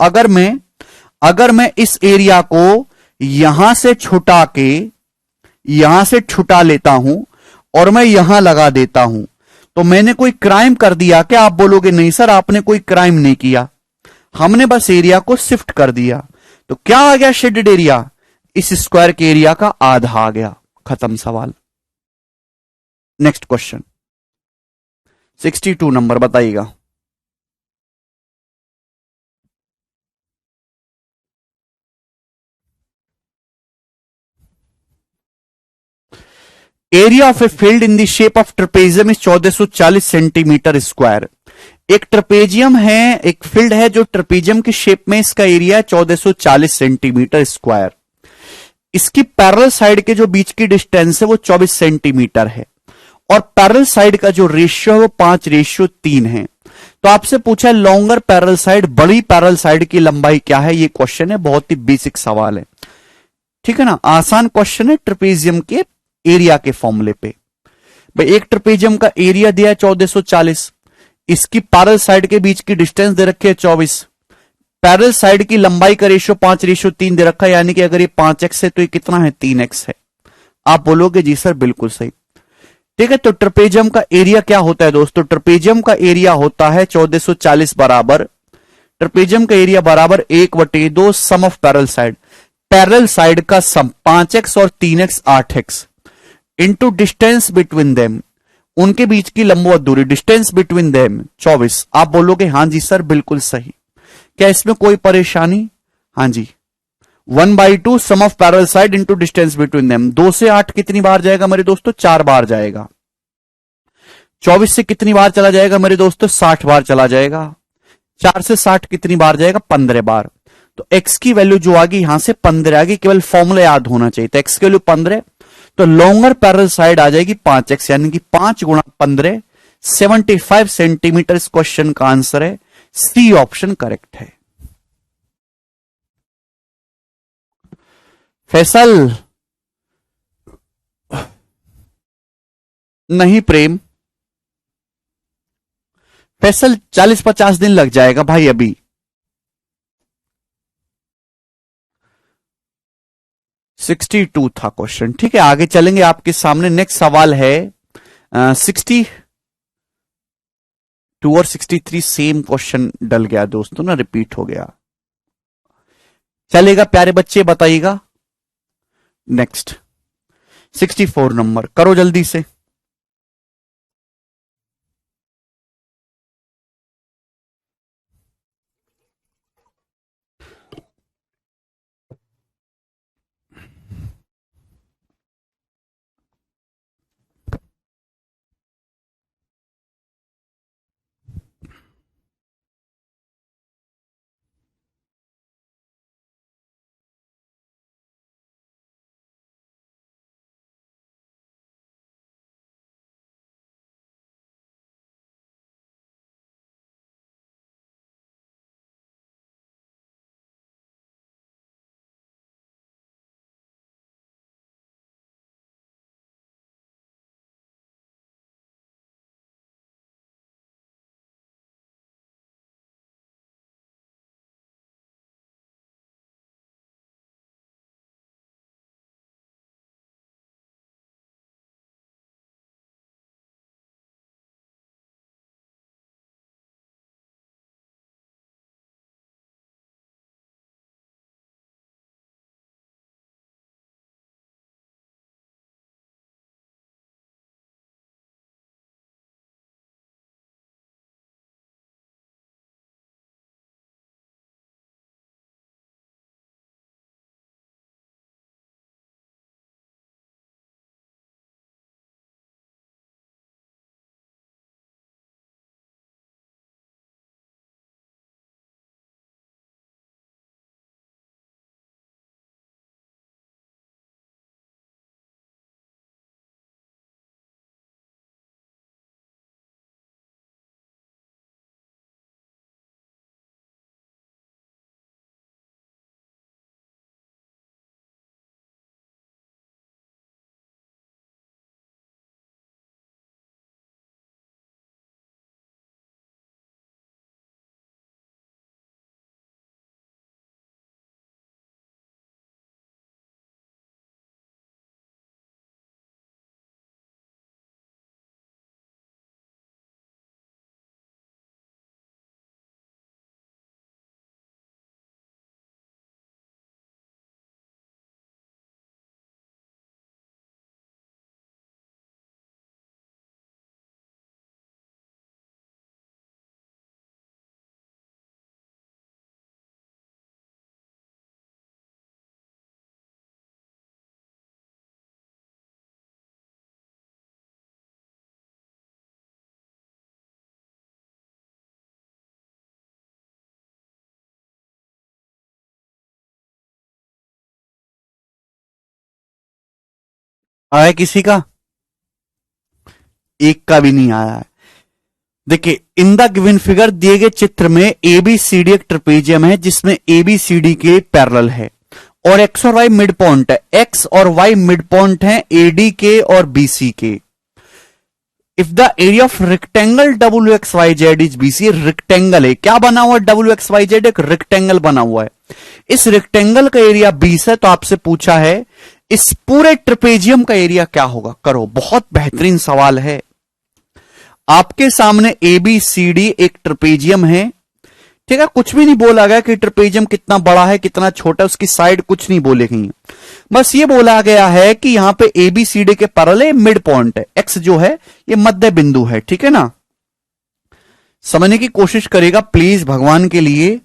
Speaker 1: अगर मैं इस एरिया को यहां से छुटा लेता हूं और मैं यहां लगा देता हूं, तो मैंने कोई क्राइम कर दिया क्या? आप बोलोगे नहीं सर, आपने कोई क्राइम नहीं किया, हमने बस एरिया को शिफ्ट कर दिया। तो क्या आ गया शेडेड एरिया? इस स्क्वायर के एरिया का आधा आ गया। खत्म सवाल। नेक्स्ट क्वेश्चन 62 नंबर बताइएगा। Area of a field in the shape of trapezium is 1440 centimetre square. एक ट्रेपेजियम है, एक फील्ड है जो ट्रेपेजियम की शेप में, इसका एरिया है 1440 सेंटीमीटर स्क्वायर। इसकी पैरेलल साइड के जो बीच की डिस्टेंस है वो 24 सेंटीमीटर है और पैरेलल साइड का जो रेशियो है वो 5:3 है। तो आपसे पूछा लॉन्गर पैरेलल साइड, बड़ी पैरेलल साइड की लंबाई क्या है? ये क्वेश्चन है, बहुत ही बेसिक सवाल है, ठीक है ना, आसान क्वेश्चन है ट्रेपेजियम के एरिया के फॉर्मूले पे। भाई एक ट्रेपेजियम का एरिया दिया है 1440, इसकी पैरेलल साइड के बीच की डिस्टेंस दे रखी है 24, पैरेलल साइड की लंबाई का रेशियो 5:3 दे रखा है, यानी कि अगर ये 5x है तो ये कितना है? 3x है। आप बोलोगे जी सर बिल्कुल सही, ठीक है। तो ट्रेपेजियम का एरिया क्या होता है दोस्तों? ट्रेपेजियम का एरिया होता है 1440 बराबर, ट्रेपेजियम का एरिया बराबर 1/2 sum of parallel side, parallel side का सम 5x और 3x 8x into distance between them, उनके बीच की लंबवत दूरी, डिस्टेंस बिटवीन देम 24। आप बोलोगे हां जी सर बिल्कुल सही। क्या इसमें कोई परेशानी? हां जी। 1/2 sum of parallel side into distance between them. 2 से 8 कितनी बार जाएगा मेरे दोस्तों? 4 बार जाएगा। 24 से कितनी बार चला जाएगा मेरे दोस्तों? 60 बार चला जाएगा। 4 से 60 कितनी बार जाएगा? 15 बार। तो x की वैल्यू जो आ गई यहां से 15 आ गई, केवल फॉर्मूला याद होना चाहिए। तो x की वैल्यू 15, तो लॉन्गर पैरेलल साइड आ जाएगी 5x, यानी कि 5 गुणा 15 75 सेंटीमीटर। इस क्वेश्चन का आंसर है सी ऑप्शन करेक्ट है। फैसल नहीं प्रेम, फैसल 40-50 दिन लग जाएगा भाई अभी। सिक्सटी टू था क्वेश्चन, ठीक है। आगे चलेंगे, आपके सामने नेक्स्ट सवाल है 62 और 63। सेम क्वेश्चन डल गया दोस्तों ना, रिपीट हो गया। चलेगा प्यारे बच्चे, बताइएगा। नेक्स्ट 64 नंबर करो जल्दी से। आया किसी का? एक का भी नहीं आया है। देखिए, इन द गिवन फिगर दिए गए चित्र में एबीसीडी एक ट्रेपेजियम है जिसमें एबीसीडी के पैरेलल है और एक्स और वाई मिड पॉइंट है। एक्स और वाई मिड पॉइंट है एडी के और बीसी के। If the area of rectangle W X Y Z is BC, rectangle है, क्या बना हुआ है? डब्ल्यू एक्स वाई जेड एक रेक्टेंगल बना हुआ है। इस रेक्टेंगल का एरिया 20 है, तो आपसे पूछा है इस पूरे ट्रेपेजियम का एरिया क्या होगा? करो, बहुत बेहतरीन सवाल है। आपके सामने एबीसीडी एक ट्रेपेजियम है, ठीक है, कुछ भी नहीं बोला गया कि ट्रेपेजियम कितना बड़ा है कितना छोटा, उसकी साइड कुछ नहीं बोले गई, बस ये बोला गया है कि यहां पे एबीसीडी के पैरेलल मिड पॉइंट है, एक्स जो है ये मध्य बिंदु है, ठीक है ना। समझने की कोशिश करेगा प्लीज भगवान के लिए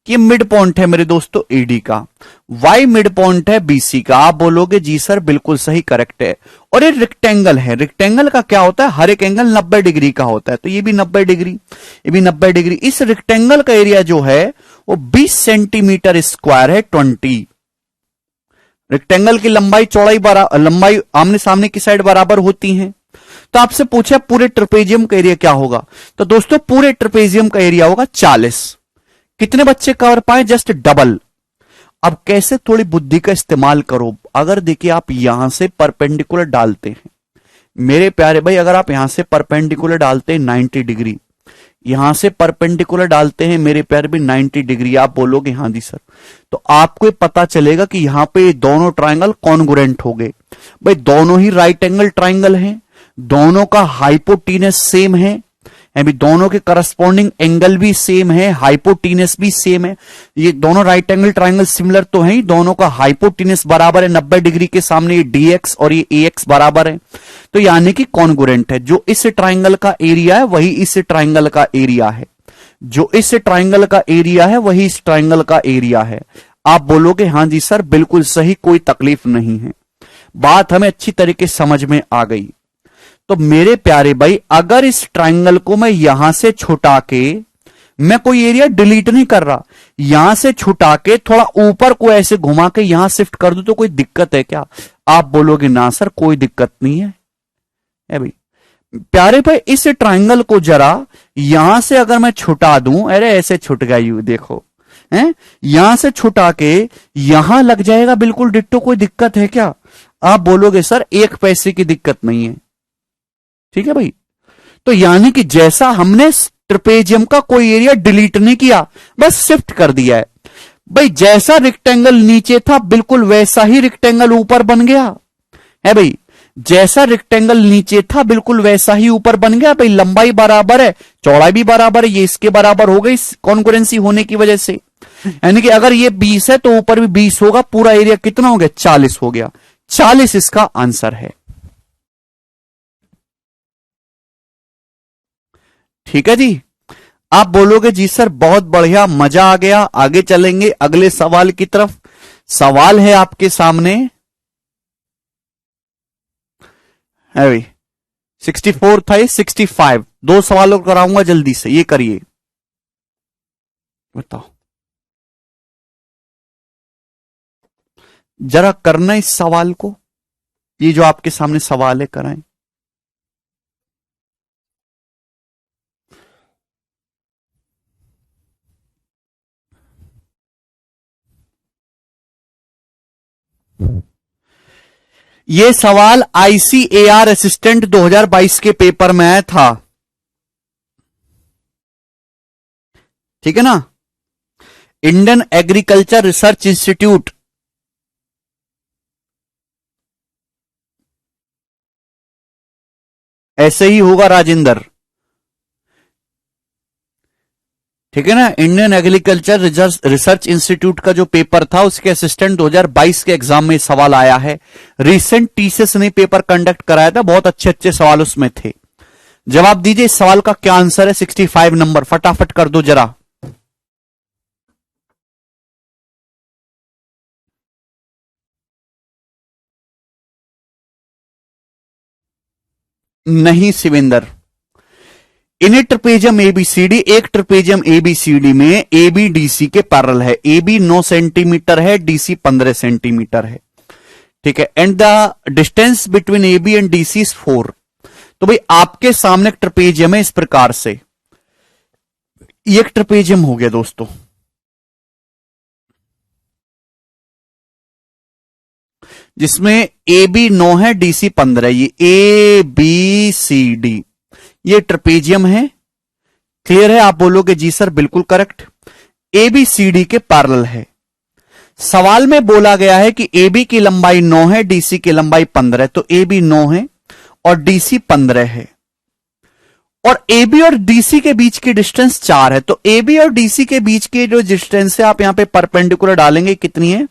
Speaker 1: कि मिड पॉइंट है मेरे दोस्तों एडी का, वाई मिड पॉइंट है बीसी का। आप बोलोगे जी सर बिल्कुल सही, करेक्ट है। और ये रेक्टेंगल है, रेक्टेंगल का क्या होता है? हर एक एंगल 90 डिग्री का होता है, तो ये भी 90 डिग्री, ये भी 90 डिग्री। इस रेक्टेंगल का एरिया जो है वो 20 सेंटीमीटर स्क्वायर है, 20। रेक्टेंगल की लंबाई चौड़ाई लंबाई आमने सामने की साइड बराबर होती है। तो आपसे पूछा पूरे ट्रेपेजियम का एरिया क्या होगा? तो दोस्तों पूरे ट्रेपेजियम का एरिया होगा 40। कितने बच्चे कवर पाए? Just double. अब कैसे? थोड़ी बुद्धि का इस्तेमाल करो। अगर देखिए आप यहां से परपेंडिकुलर डालते हैं मेरे प्यारे भाई, अगर आप यहां से परपेंडिकुलर डालते हैं 90 डिग्री, यहां से परपेंडिकुलर डालते हैं मेरे प्यारे भाई 90 डिग्री, आप बोलोगे हाँ जी सर, तो आपको पता चलेगा कि यहां पे दोनों ट्राइंगल कॉन्ग्रुएंट हो गए। भाई दोनों ही राइट एंगल ट्राइंगल हैं, दोनों का हाइपोटीनस सेम है, अभी दोनों के करस्पॉन्डिंग एंगल भी सेम है, हाइपोटीनस भी सेम है। ये दोनों राइट एंगल ट्राइंगल सिमिलर तो है ही, दोनों का हाइपोटीनस बराबर है 90 डिग्री के सामने, ये डीएक्स और ये एएक्स बराबर है, तो यानी कि कॉन्ग्रुएंट है। जो इस ट्राइंगल का एरिया है वही इस ट्राइंगल का एरिया है, जो इस ट्राइंगल का एरिया है वही इस ट्राइंगल का एरिया है। आप बोलोगे हाँ जी सर बिल्कुल सही, कोई तकलीफ नहीं है, बात हमें अच्छी तरीके समझ में आ गई। तो मेरे प्यारे भाई अगर इस ट्राइंगल को मैं यहां से छुटा के, मैं कोई एरिया डिलीट नहीं कर रहा, यहां से छुटा के थोड़ा ऊपर को ऐसे घुमा के यहां शिफ्ट कर दूं तो कोई दिक्कत है क्या? आप बोलोगे ना सर कोई दिक्कत नहीं है भाई। प्यारे भाई इस ट्राइंगल को जरा यहां से अगर मैं छुटा दूं, अरे ऐसे छुट गया यू देखो, हैं, यहां से छुटा के यहां लग जाएगा बिल्कुल डिट्टो, कोई दिक्कत है क्या? आप बोलोगे सर 1 पैसे की दिक्कत नहीं है, ठीक है भाई। तो यानी कि जैसा हमने ट्रेपेजियम का कोई एरिया डिलीट नहीं किया, बस शिफ्ट कर दिया है भाई। जैसा रेक्टेंगल नीचे था बिल्कुल वैसा ही रेक्टेंगल ऊपर बन गया है भाई, जैसा रेक्टेंगल नीचे था बिल्कुल वैसा ही ऊपर बन गया भाई। लंबाई बराबर है, चौड़ाई भी बराबर है, ये इसके बराबर हो गई कॉन्ग्रुएंसी होने की वजह से। यानी कि अगर ये 20 है तो ऊपर भी 20 होगा, पूरा एरिया कितना हो गया? 40 हो गया। 40 इसका आंसर है, ठीक है जी। आप बोलोगे जी सर बहुत बढ़िया, मजा आ गया, आगे चलेंगे अगले सवाल की तरफ। सवाल है आपके सामने, है भाई 64 था ये 65, 2 सवालों कराऊंगा जल्दी से, ये करिए, बताओ जरा करना इस सवाल को, ये जो आपके सामने सवाल है कराएं। ये सवाल आईसीएआर असिस्टेंट 2022 के पेपर में आया था, ठीक है ना। इंडियन एग्रीकल्चर रिसर्च इंस्टीट्यूट, ऐसे ही होगा राजेंद्र, ठीक है ना। इंडियन एग्रीकल्चर रिसर्च इंस्टीट्यूट का जो पेपर था उसके असिस्टेंट 2022 के एग्जाम में सवाल आया है। रिसेंट टीसीएस ने पेपर कंडक्ट कराया था, बहुत अच्छे अच्छे सवाल उसमें थे। जवाब दीजिए इस सवाल का क्या आंसर है? 65 नंबर, फटाफट कर दो जरा। नहीं शिवेंद्र, इन ट्रेपेजियम एबीसीडी, एक ट्रेपेजियम एबीसीडी में एबीडीसी के पैरेलल है। एबी 9 सेंटीमीटर है, डीसी 15 सेंटीमीटर है, ठीक है, and the distance between A B and D C is 4। तो भाई आपके सामने एक ट्रेपेजियम है इस प्रकार से, ये एक ट्रेपेजियम हो गया दोस्तों, जिसमें ए बी 9 है, डी सी 15 है, ये ए बी सी डी, ये ट्रेपेजियम है। क्लियर है? आप बोलोगे जी सर बिल्कुल correct, A B C D के पैरेलल है। सवाल में बोला गया है कि ए बी की लंबाई 9 है, डीसी की लंबाई 15 है, तो ए बी 9 है और डीसी 15 है, और ए बी और डीसी के बीच की डिस्टेंस 4 है। तो ए बी और डीसी के बीच की जो डिस्टेंस है आप यहां पे परपेंडिकुलर डालेंगे, कितनी है?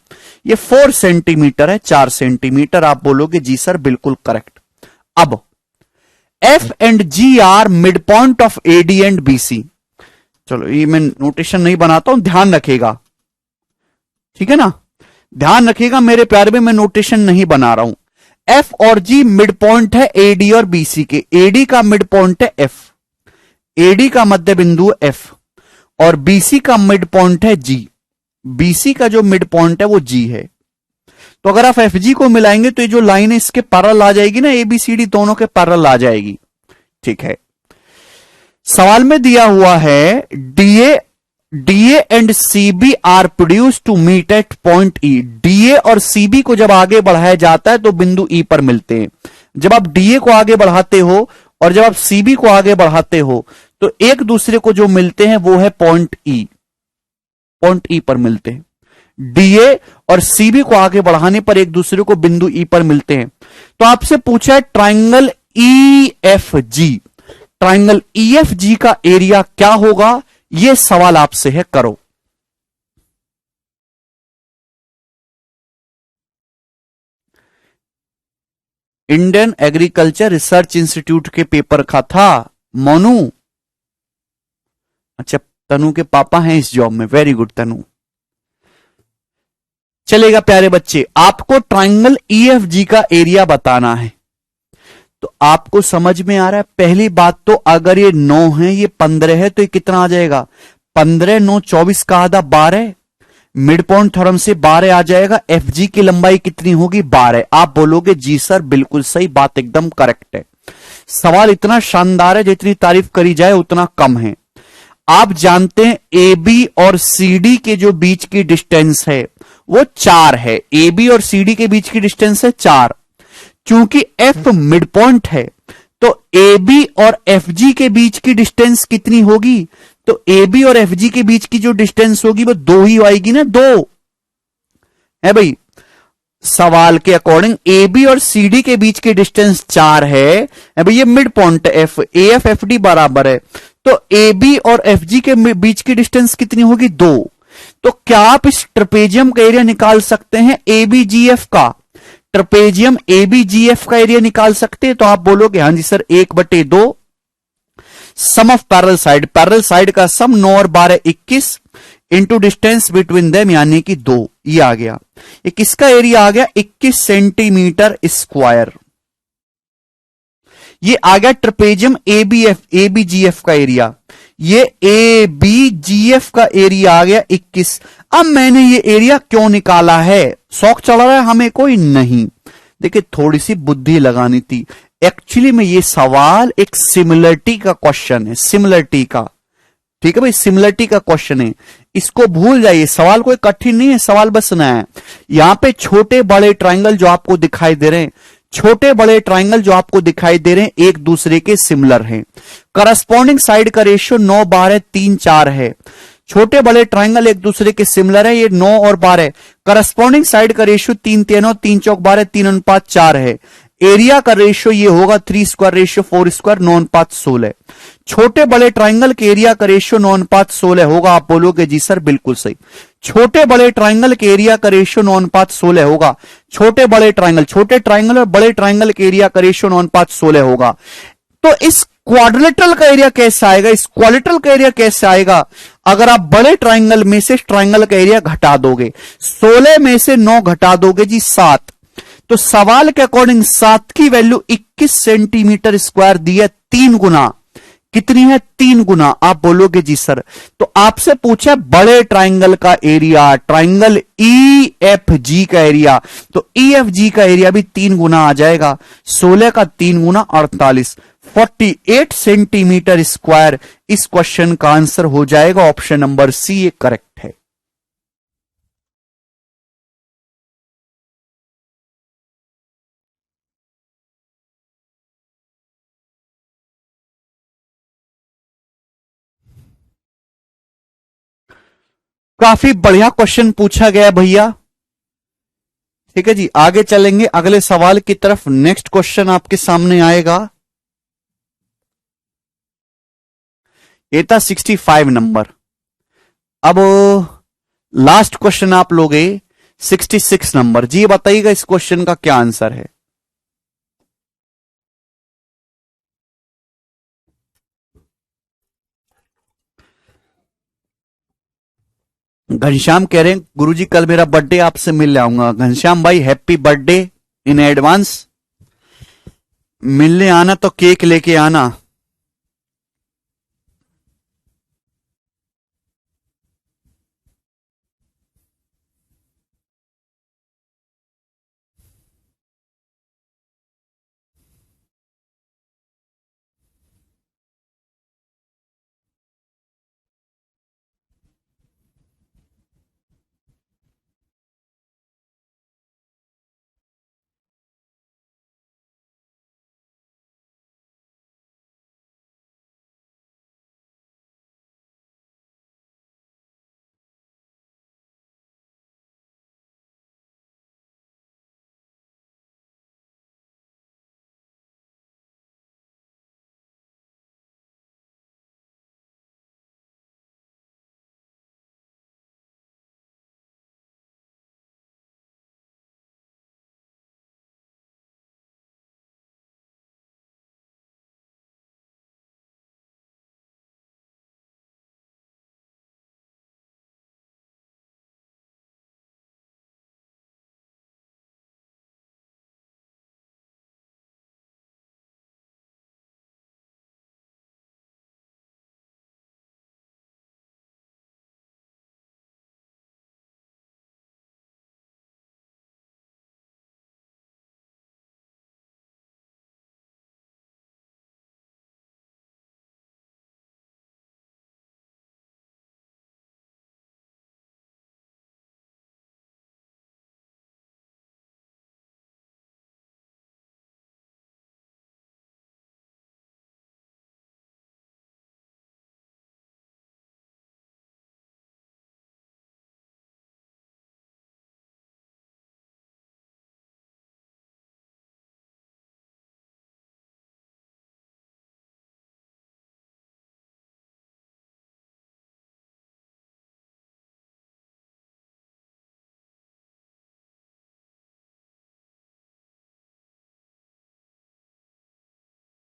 Speaker 1: ये 4 सेंटीमीटर है, 4 सेंटीमीटर। आप बोलोगे जी सर बिल्कुल करेक्ट। अब F and G are mid point of AD and BC. चलो ये मैं नोटेशन नहीं बनाता हूं, ध्यान रखिएगा, ठीक है ना, ध्यान रखिएगा मेरे प्यारे में, मैं नोटेशन नहीं बना रहा हूं। एफ और जी मिड पॉइंट है एडी और बीसी के। एडी का मिड पॉइंट है एफ, एडी का मध्य बिंदु एफ, और बीसी का मिड पॉइंट है जी। बीसी का जो मिड पॉइंट है वो जी है। तो अगर आप एफ जी को मिलाएंगे तो ये जो लाइन है इसके पैरेलल आ जाएगी ना, ए बी सी डी दोनों के पैरेलल आ जाएगी। ठीक है, सवाल में दिया हुआ है DA and CB are produce to meet at point E. DA और सीबी को जब आगे बढ़ाया जाता है तो बिंदु ई पर मिलते हैं। जब आप डीए को आगे बढ़ाते हो और जब आप सीबी को आगे बढ़ाते हो तो एक दूसरे को जो मिलते हैं वो है पॉइंट ई, पॉइंट ई पर मिलते हैं। डीए और सीबी को आगे बढ़ाने पर एक दूसरे को बिंदु ई पर मिलते हैं। तो आपसे पूछा है triangle E F G, triangle E F G का एरिया क्या होगा? यह सवाल आपसे है, करो। इंडियन एग्रीकल्चर रिसर्च इंस्टीट्यूट के पेपर का था मोनू। अच्छा, तनु के पापा हैं इस जॉब में, वेरी गुड तनु। चलेगा प्यारे बच्चे, आपको ट्राइंगल ईएफजी का एरिया बताना है। तो आपको समझ में आ रहा है? पहली बात तो अगर ये 9 है, ये 15 है, तो ये कितना आ जाएगा? 15 9 24 का आधा 12, मिड पॉइंट थ्योरम से 12 आ जाएगा। एफजी की लंबाई कितनी होगी? 12। आप बोलोगे जी सर बिल्कुल सही, बात एकदम करेक्ट है। सवाल इतना शानदार है, जितनी तारीफ करी जाए उतना कम है। आप जानते हैं ए बी और सी डी के जो बीच की डिस्टेंस है वो 4 है। ए बी और सी डी के बीच की डिस्टेंस है 4। चूंकि एफ मिड पॉइंट है तो ए बी और एफ जी के बीच की डिस्टेंस कितनी होगी? तो ए बी और एफ जी के बीच की जो डिस्टेंस होगी वो 2 ही आएगी ना, 2 है भाई। सवाल के अकॉर्डिंग ए बी और सी डी के बीच की डिस्टेंस 4 है भाई, ये mid point F, A F F D बराबर है। तो ए बी और एफ जी के बीच की डिस्टेंस कितनी होगी? 2। तो क्या आप इस ट्रेपेजियम का एरिया निकाल सकते हैं? ए बी जी एफ का, trapezium A B G F का एरिया निकाल सकते हैं? तो आप बोलोगे हाँ जी sir, 1/2 sum of parallel side, parallel side का सम 9 और 12 21 इंटू डिस्टेंस बिटवीन देम यानी कि 2। ये आ गया, ये किसका एरिया आ गया? 21 सेंटीमीटर स्क्वायर। ये आ गया trapezium A B G F का एरिया। ये ए बी जी एफ का एरिया आ गया 21। अब मैंने ये एरिया क्यों निकाला है? शौक चढ़ रहा है हमें कोई? नहीं, देखिए थोड़ी सी बुद्धि लगानी थी। एक्चुअली में ये सवाल एक सिमिलरिटी का क्वेश्चन है, सिमिलरिटी का। ठीक है भाई, सिमिलरिटी का क्वेश्चन है, इसको भूल जाइए। सवाल कोई कठिन नहीं है, सवाल बस नया है। यहां पे छोटे बड़े ट्राइंगल जो आपको दिखाई दे रहे हैं, छोटे बड़े ट्राइंगल जो आपको दिखाई दे रहे हैं एक दूसरे के सिमिलर हैं। करस्पॉन्डिंग साइड का रेशियो 9 12 3 4 है। छोटे बड़े ट्राइंगल एक दूसरे के सिमिलर है, ये 9 और 12। करस्पॉन्डिंग साइड का रेशियो 3 3 9 3 4 12 3 अनुपात 4 है। एरिया का रेशियो ये होगा 3 स्क्वायर रेशियो 4 स्क्वायर 9 अनुपात 16। छोटे बड़े ट्राइंगल के एरिया का रेशियो 9 अनुपात 16 होगा। आप बोलोगे जी सर बिल्कुल सही, छोटे बड़े ट्राइंगल के एरिया का रेशियो 9 अनुपात 16 होगा। छोटे बड़े ट्राइंगल, छोटे ट्राइंगल और बड़े ट्राइंगल के एरिया का रेशियो 9 अनुपात 16 होगा। तो इस क्वाड्रिलेटरल का एरिया कैसे आएगा? इस क्वाड्रिलेटरल का एरिया कैसे आएगा? अगर आप बड़े ट्राइंगल में से ट्राइंगल का एरिया घटा दोगे, 16 में से 9 घटा दोगे जी 7। तो सवाल के अकॉर्डिंग 7 की वैल्यू 21 सेंटीमीटर स्क्वायर दी है, 3 गुना। कितनी है? 3 गुना। आप बोलोगे जी सर, तो आपसे पूछा बड़े ट्राइंगल का एरिया, ट्राइंगल EFG का एरिया, तो EFG का एरिया भी 3 गुना आ जाएगा। 16 का 3 गुना 48, 48 सेंटीमीटर स्क्वायर। इस क्वेश्चन का आंसर हो जाएगा ऑप्शन नंबर सी, ये करेक्ट है। काफी बढ़िया क्वेश्चन पूछा गया भैया। ठीक है जी, आगे चलेंगे अगले सवाल की तरफ। नेक्स्ट क्वेश्चन आपके सामने आएगा, ये था 65 नंबर। अब लास्ट क्वेश्चन आप लोगे 66 नंबर। जी बताइएगा इस क्वेश्चन का क्या आंसर है। घनश्याम कह रहे हैं गुरुजी कल मेरा बर्थडे, आपसे मिल आऊंगा। घनश्याम भाई हैप्पी बर्थडे इन एडवांस। मिलने आना तो केक लेके आना।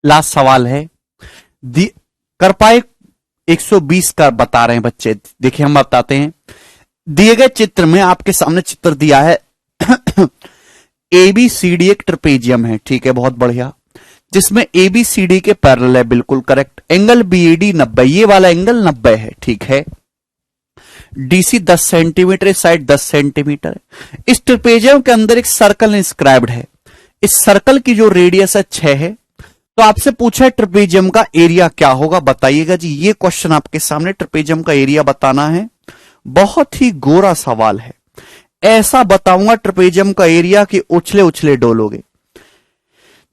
Speaker 1: लास्ट सवाल है, कर पाए 120 का बता रहे हैं बच्चे। देखिए हम बताते हैं, दिए गए चित्र में आपके सामने चित्र दिया है ABCD एक ट्रपेजियम है, ठीक है, बहुत बढ़िया, जिसमें ABCD के पैरेलल है, बिल्कुल करेक्ट। एंगल BAD 90, ये वाला एंगल 90 है, ठीक है। DC 10 सेंटीमीटर, इस साइड 10 सेंटीमीटर है। इस ट्रपेजियम के अंदर एक सर्कल इंस्क्राइब्ड है। इस सर्कल की जो रेडियस है 6 है। तो आपसे पूछा है ट्रपेजियम का एरिया क्या होगा, बताइएगा जी। ये क्वेश्चन आपके सामने, ट्रपेजियम का एरिया बताना है। बहुत ही गोरा सवाल है, ऐसा बताऊंगा ट्रपेजियम का एरिया कि उछले उछले डोलोगे।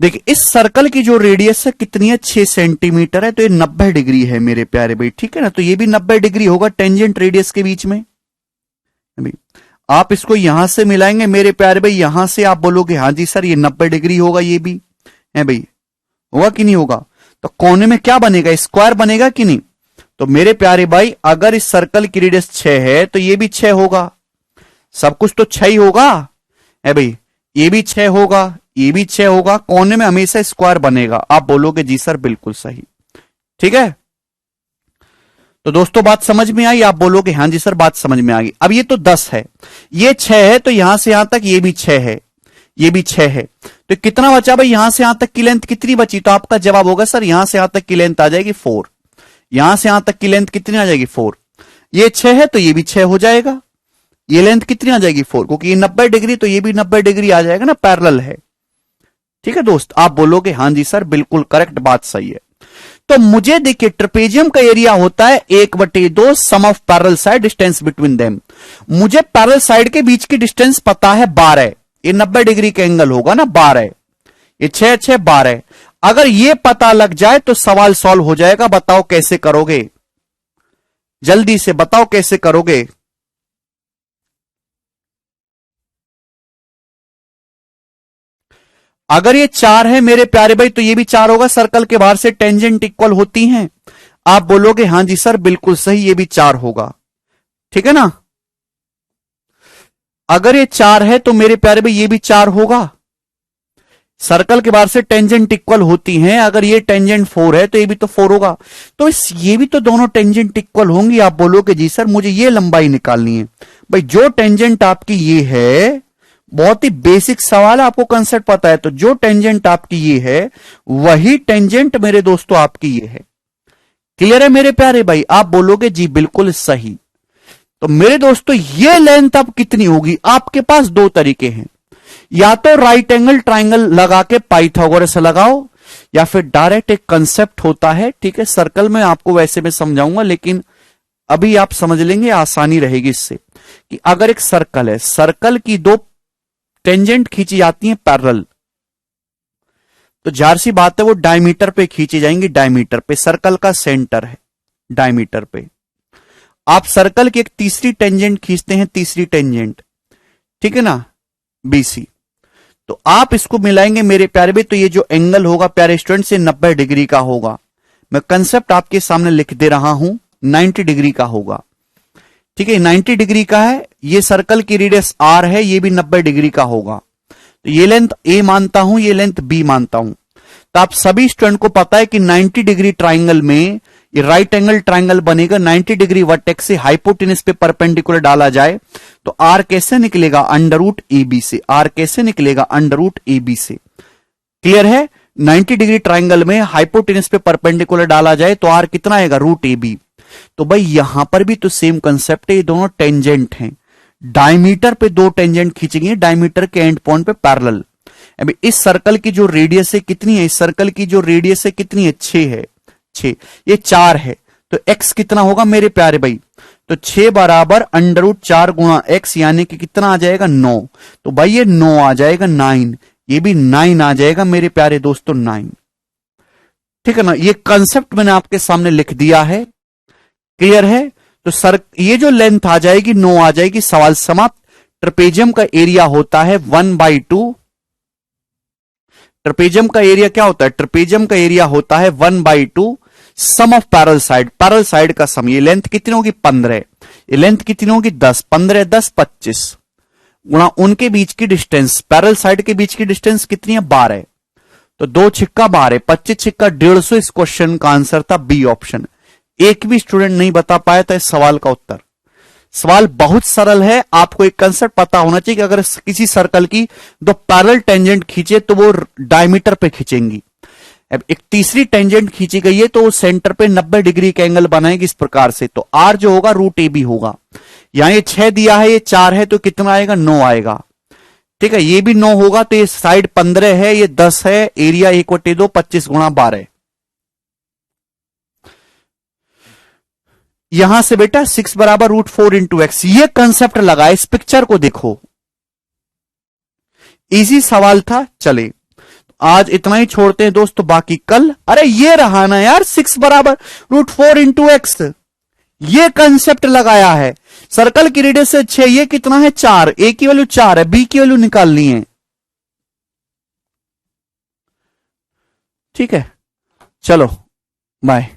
Speaker 1: देखिए इस सर्कल की जो रेडियस है कितनी है, 6 सेंटीमीटर है, तो ये 90 डिग्री है मेरे प्यारे भाई, ठीक है ना। तो ये भी 90 डिग्री होगा टेंजेंट रेडियस के बीच में। आप इसको यहां से मिलाएंगे मेरे प्यारे भाई, यहां से आप बोलोगे हाँ जी सर ये 90 डिग्री होगा, ये भी है भाई, होगा कि नहीं होगा। तो कोने में क्या बनेगा, स्क्वायर बनेगा कि नहीं। तो मेरे प्यारे भाई अगर इस सर्कल की रेडियस 6 है तो ये भी 6 होगा, सब कुछ तो 6 ही होगा है भाई। ये भी 6 होगा, ये भी 6 होगा, कोने में हमेशा स्क्वायर बनेगा। आप बोलोगे जी सर बिल्कुल सही, ठीक है। तो दोस्तों बात समझ में आई, आप बोलोगे हाँ जी सर बात समझ में आ गई। अब ये तो 10 है, ये 6 है, तो यहां से यहां तक ये भी 6 है, ये भी 6 है, तो कितना बचा भाई, यहां से यहां तक की लेंथ कितनी बची? तो आपका जवाब होगा सर यहां से यहां तक की लेंथ आ जाएगी 4, यहां से यहां तक की लेंथ कितनी आ जाएगी 4, ये 6 है तो ये भी 6 हो जाएगा, ये लेंथ कितनी आ जाएगी 4, क्योंकि ये 90 डिग्री तो ये भी 90 डिग्री आ जाएगा ना, पैरेलल है। ठीक है दोस्त, आप बोलोगे हां जी सर बिल्कुल करेक्ट, बात सही है। तो मुझे देखिए ट्रेपेजियम का एरिया होता है 1/2 sum of parallel side distance between them. मुझे पैरेलल साइड के बीच की डिस्टेंस पता है 12, ये 90 डिग्री का एंगल होगा ना 12, ये 6 6 12। अगर ये पता लग जाए तो सवाल सॉल्व हो जाएगा। बताओ कैसे करोगे, जल्दी से बताओ कैसे करोगे। अगर ये 4 है मेरे प्यारे भाई तो ये भी 4 होगा, सर्कल के बाहर से टेंजेंट इक्वल होती हैं। आप बोलोगे हां जी सर बिल्कुल सही, ये भी 4 होगा, ठीक है ना। अगर ये 4 है तो मेरे प्यारे भाई ये भी 4 होगा, सर्कल के बाहर से टेंजेंट इक्वल होती हैं। अगर ये टेंजेंट 4 है तो ये भी तो 4 होगा, तो ये भी तो दोनों टेंजेंट इक्वल होंगी। आप बोलोगे जी सर मुझे ये लंबाई निकालनी है। भाई जो टेंजेंट आपकी ये है, बहुत ही बेसिक सवाल है, आपको कंसेप्ट पता है, तो जो टेंजेंट आपकी ये है वही टेंजेंट मेरे दोस्तों आपकी ये है। क्लियर है मेरे प्यारे भाई? आप बोलोगे जी बिल्कुल सही। तो मेरे दोस्तों ये लेंथ अब कितनी होगी? आपके पास दो तरीके हैं, या तो राइट एंगल ट्राइंगल लगा के पाइथागोरस लगाओ, या फिर डायरेक्ट एक कंसेप्ट होता है, ठीक है, सर्कल में आपको वैसे मैं समझाऊंगा, लेकिन अभी आप समझ लेंगे, आसानी रहेगी इससे, कि अगर एक सर्कल है, सर्कल की दो टेंजेंट खींची जाती हैं पैरेलल, तो जाहिर सी बात है वो डायमीटर पे खींची जाएंगी, डायमीटर पे, सर्कल का सेंटर है डायमीटर पे। आप सर्कल की एक तीसरी टेंजेंट खींचते हैं, तीसरी टेंजेंट, ठीक है ना, बीसी, तो आप इसको मिलाएंगे मेरे प्यारे भाई, तो ये जो एंगल होगा प्यारे स्टूडेंट से 90 डिग्री का होगा। मैं कंसेप्ट आपके सामने लिख दे रहा हूं, 90 डिग्री का होगा, ठीक है, 90 डिग्री का है। ये सर्कल की रेडियस आर है, ये भी 90 डिग्री का होगा, तो ये लेंथ ए मानता हूं, ये लेंथ बी मानता हूं। तो आप सभी स्टूडेंट को पता है कि 90 डिग्री ट्राइंगल में ये राइट एंगल ट्राइंगल बनेगा, 90 डिग्री वर्टेक्स से हाइपोटेनस पे परपेंडिकुलर डाला जाए तो आर कैसे निकलेगा? अंडर रूट ए बी से। आर कैसे निकलेगा? अंडर रूट ए बी से। क्लियर है? 90 डिग्री ट्राइंगल में हाइपोटेनस पे परपेंडिकुलर डाला जाए तो आर कितना आएगा? Root A B. तो भाई यहां पर भी तो सेम कंसेप्ट है, ये दोनों टेंजेंट हैं, डायमीटर पे दो टेंजेंट खींचेंगे, डायमीटर के एंड पॉइंट पे पैरेलल। अभी इस सर्कल की जो रेडियस है कितनी है? इस सर्कल की जो रेडियस है कितनी है? 6 है, 6, ये 4 है, तो x कितना होगा मेरे प्यारे भाई? तो 6 बराबर अंडर रूट 4 गुणा x, यानी कि कितना आ जाएगा? 9। तो भाई ये 9 आ जाएगा, 9, ये भी 9 आ जाएगा मेरे प्यारे दोस्तों, 9। ठीक है ना, ये कंसेप्ट मैंने आपके सामने लिख दिया है, क्लियर है? तो सर ये जो लेंथ आ जाएगी 9 आ जाएगी, सवाल समाप्त। ट्रेपेजियम का एरिया होता है 1/2, ट्रेपेजियम का एरिया क्या होता है? ट्रेपेजियम का एरिया होता है 1/2 sum of parallel side, parallel side का सम। ये लेंथ कितनी होगी? 15, ये लेंथ कितनी होगी? 10, 15 10 25 गुणा उनके बीच की डिस्टेंस, पैरेलल साइड के बीच की डिस्टेंस कितनी है? 12, तो 2 छिक्का 12, 25 छिक्का 150। इस क्वेश्चन का आंसर था बी ऑप्शन। एक भी स्टूडेंट नहीं बता पाया था इस सवाल का उत्तर। सवाल बहुत सरल है, आपको एक कंसेप्ट पता होना चाहिए कि अगर किसी सर्कल की दो पैरेलल टेंजेंट खींचे तो वो डायमीटर पे खींचेंगी। अब एक तीसरी टेंजेंट खींची गई है तो वो सेंटर पे 90 डिग्री का एंगल बनाएगी इस प्रकार से, तो आर जो होगा रूट ए बी होगा। यहां ये 6 दिया है, ये 4 है, तो कितना आएगा? 9 आएगा, ठीक है, ये भी 9 होगा, तो ये साइड 15 है, ये 10 है, एरिया 1/2 25 गुणा 12। यहां से बेटा 6 बराबर रूट 4 इंटू एक्स, ये कंसेप्ट लगा, इस पिक्चर को देखो, इजी सवाल था। चले आज इतना ही छोड़ते हैं दोस्तों, बाकी कल, अरे ये रहा ना यार, 6 बराबर रूट 4 इंटू एक्स, ये कंसेप्ट लगाया है। सर्कल की रेडियस से 6, ये कितना है? 4, ए की वैल्यू 4 है, बी की वैल्यू निकालनी है, ठीक है, चलो बाय।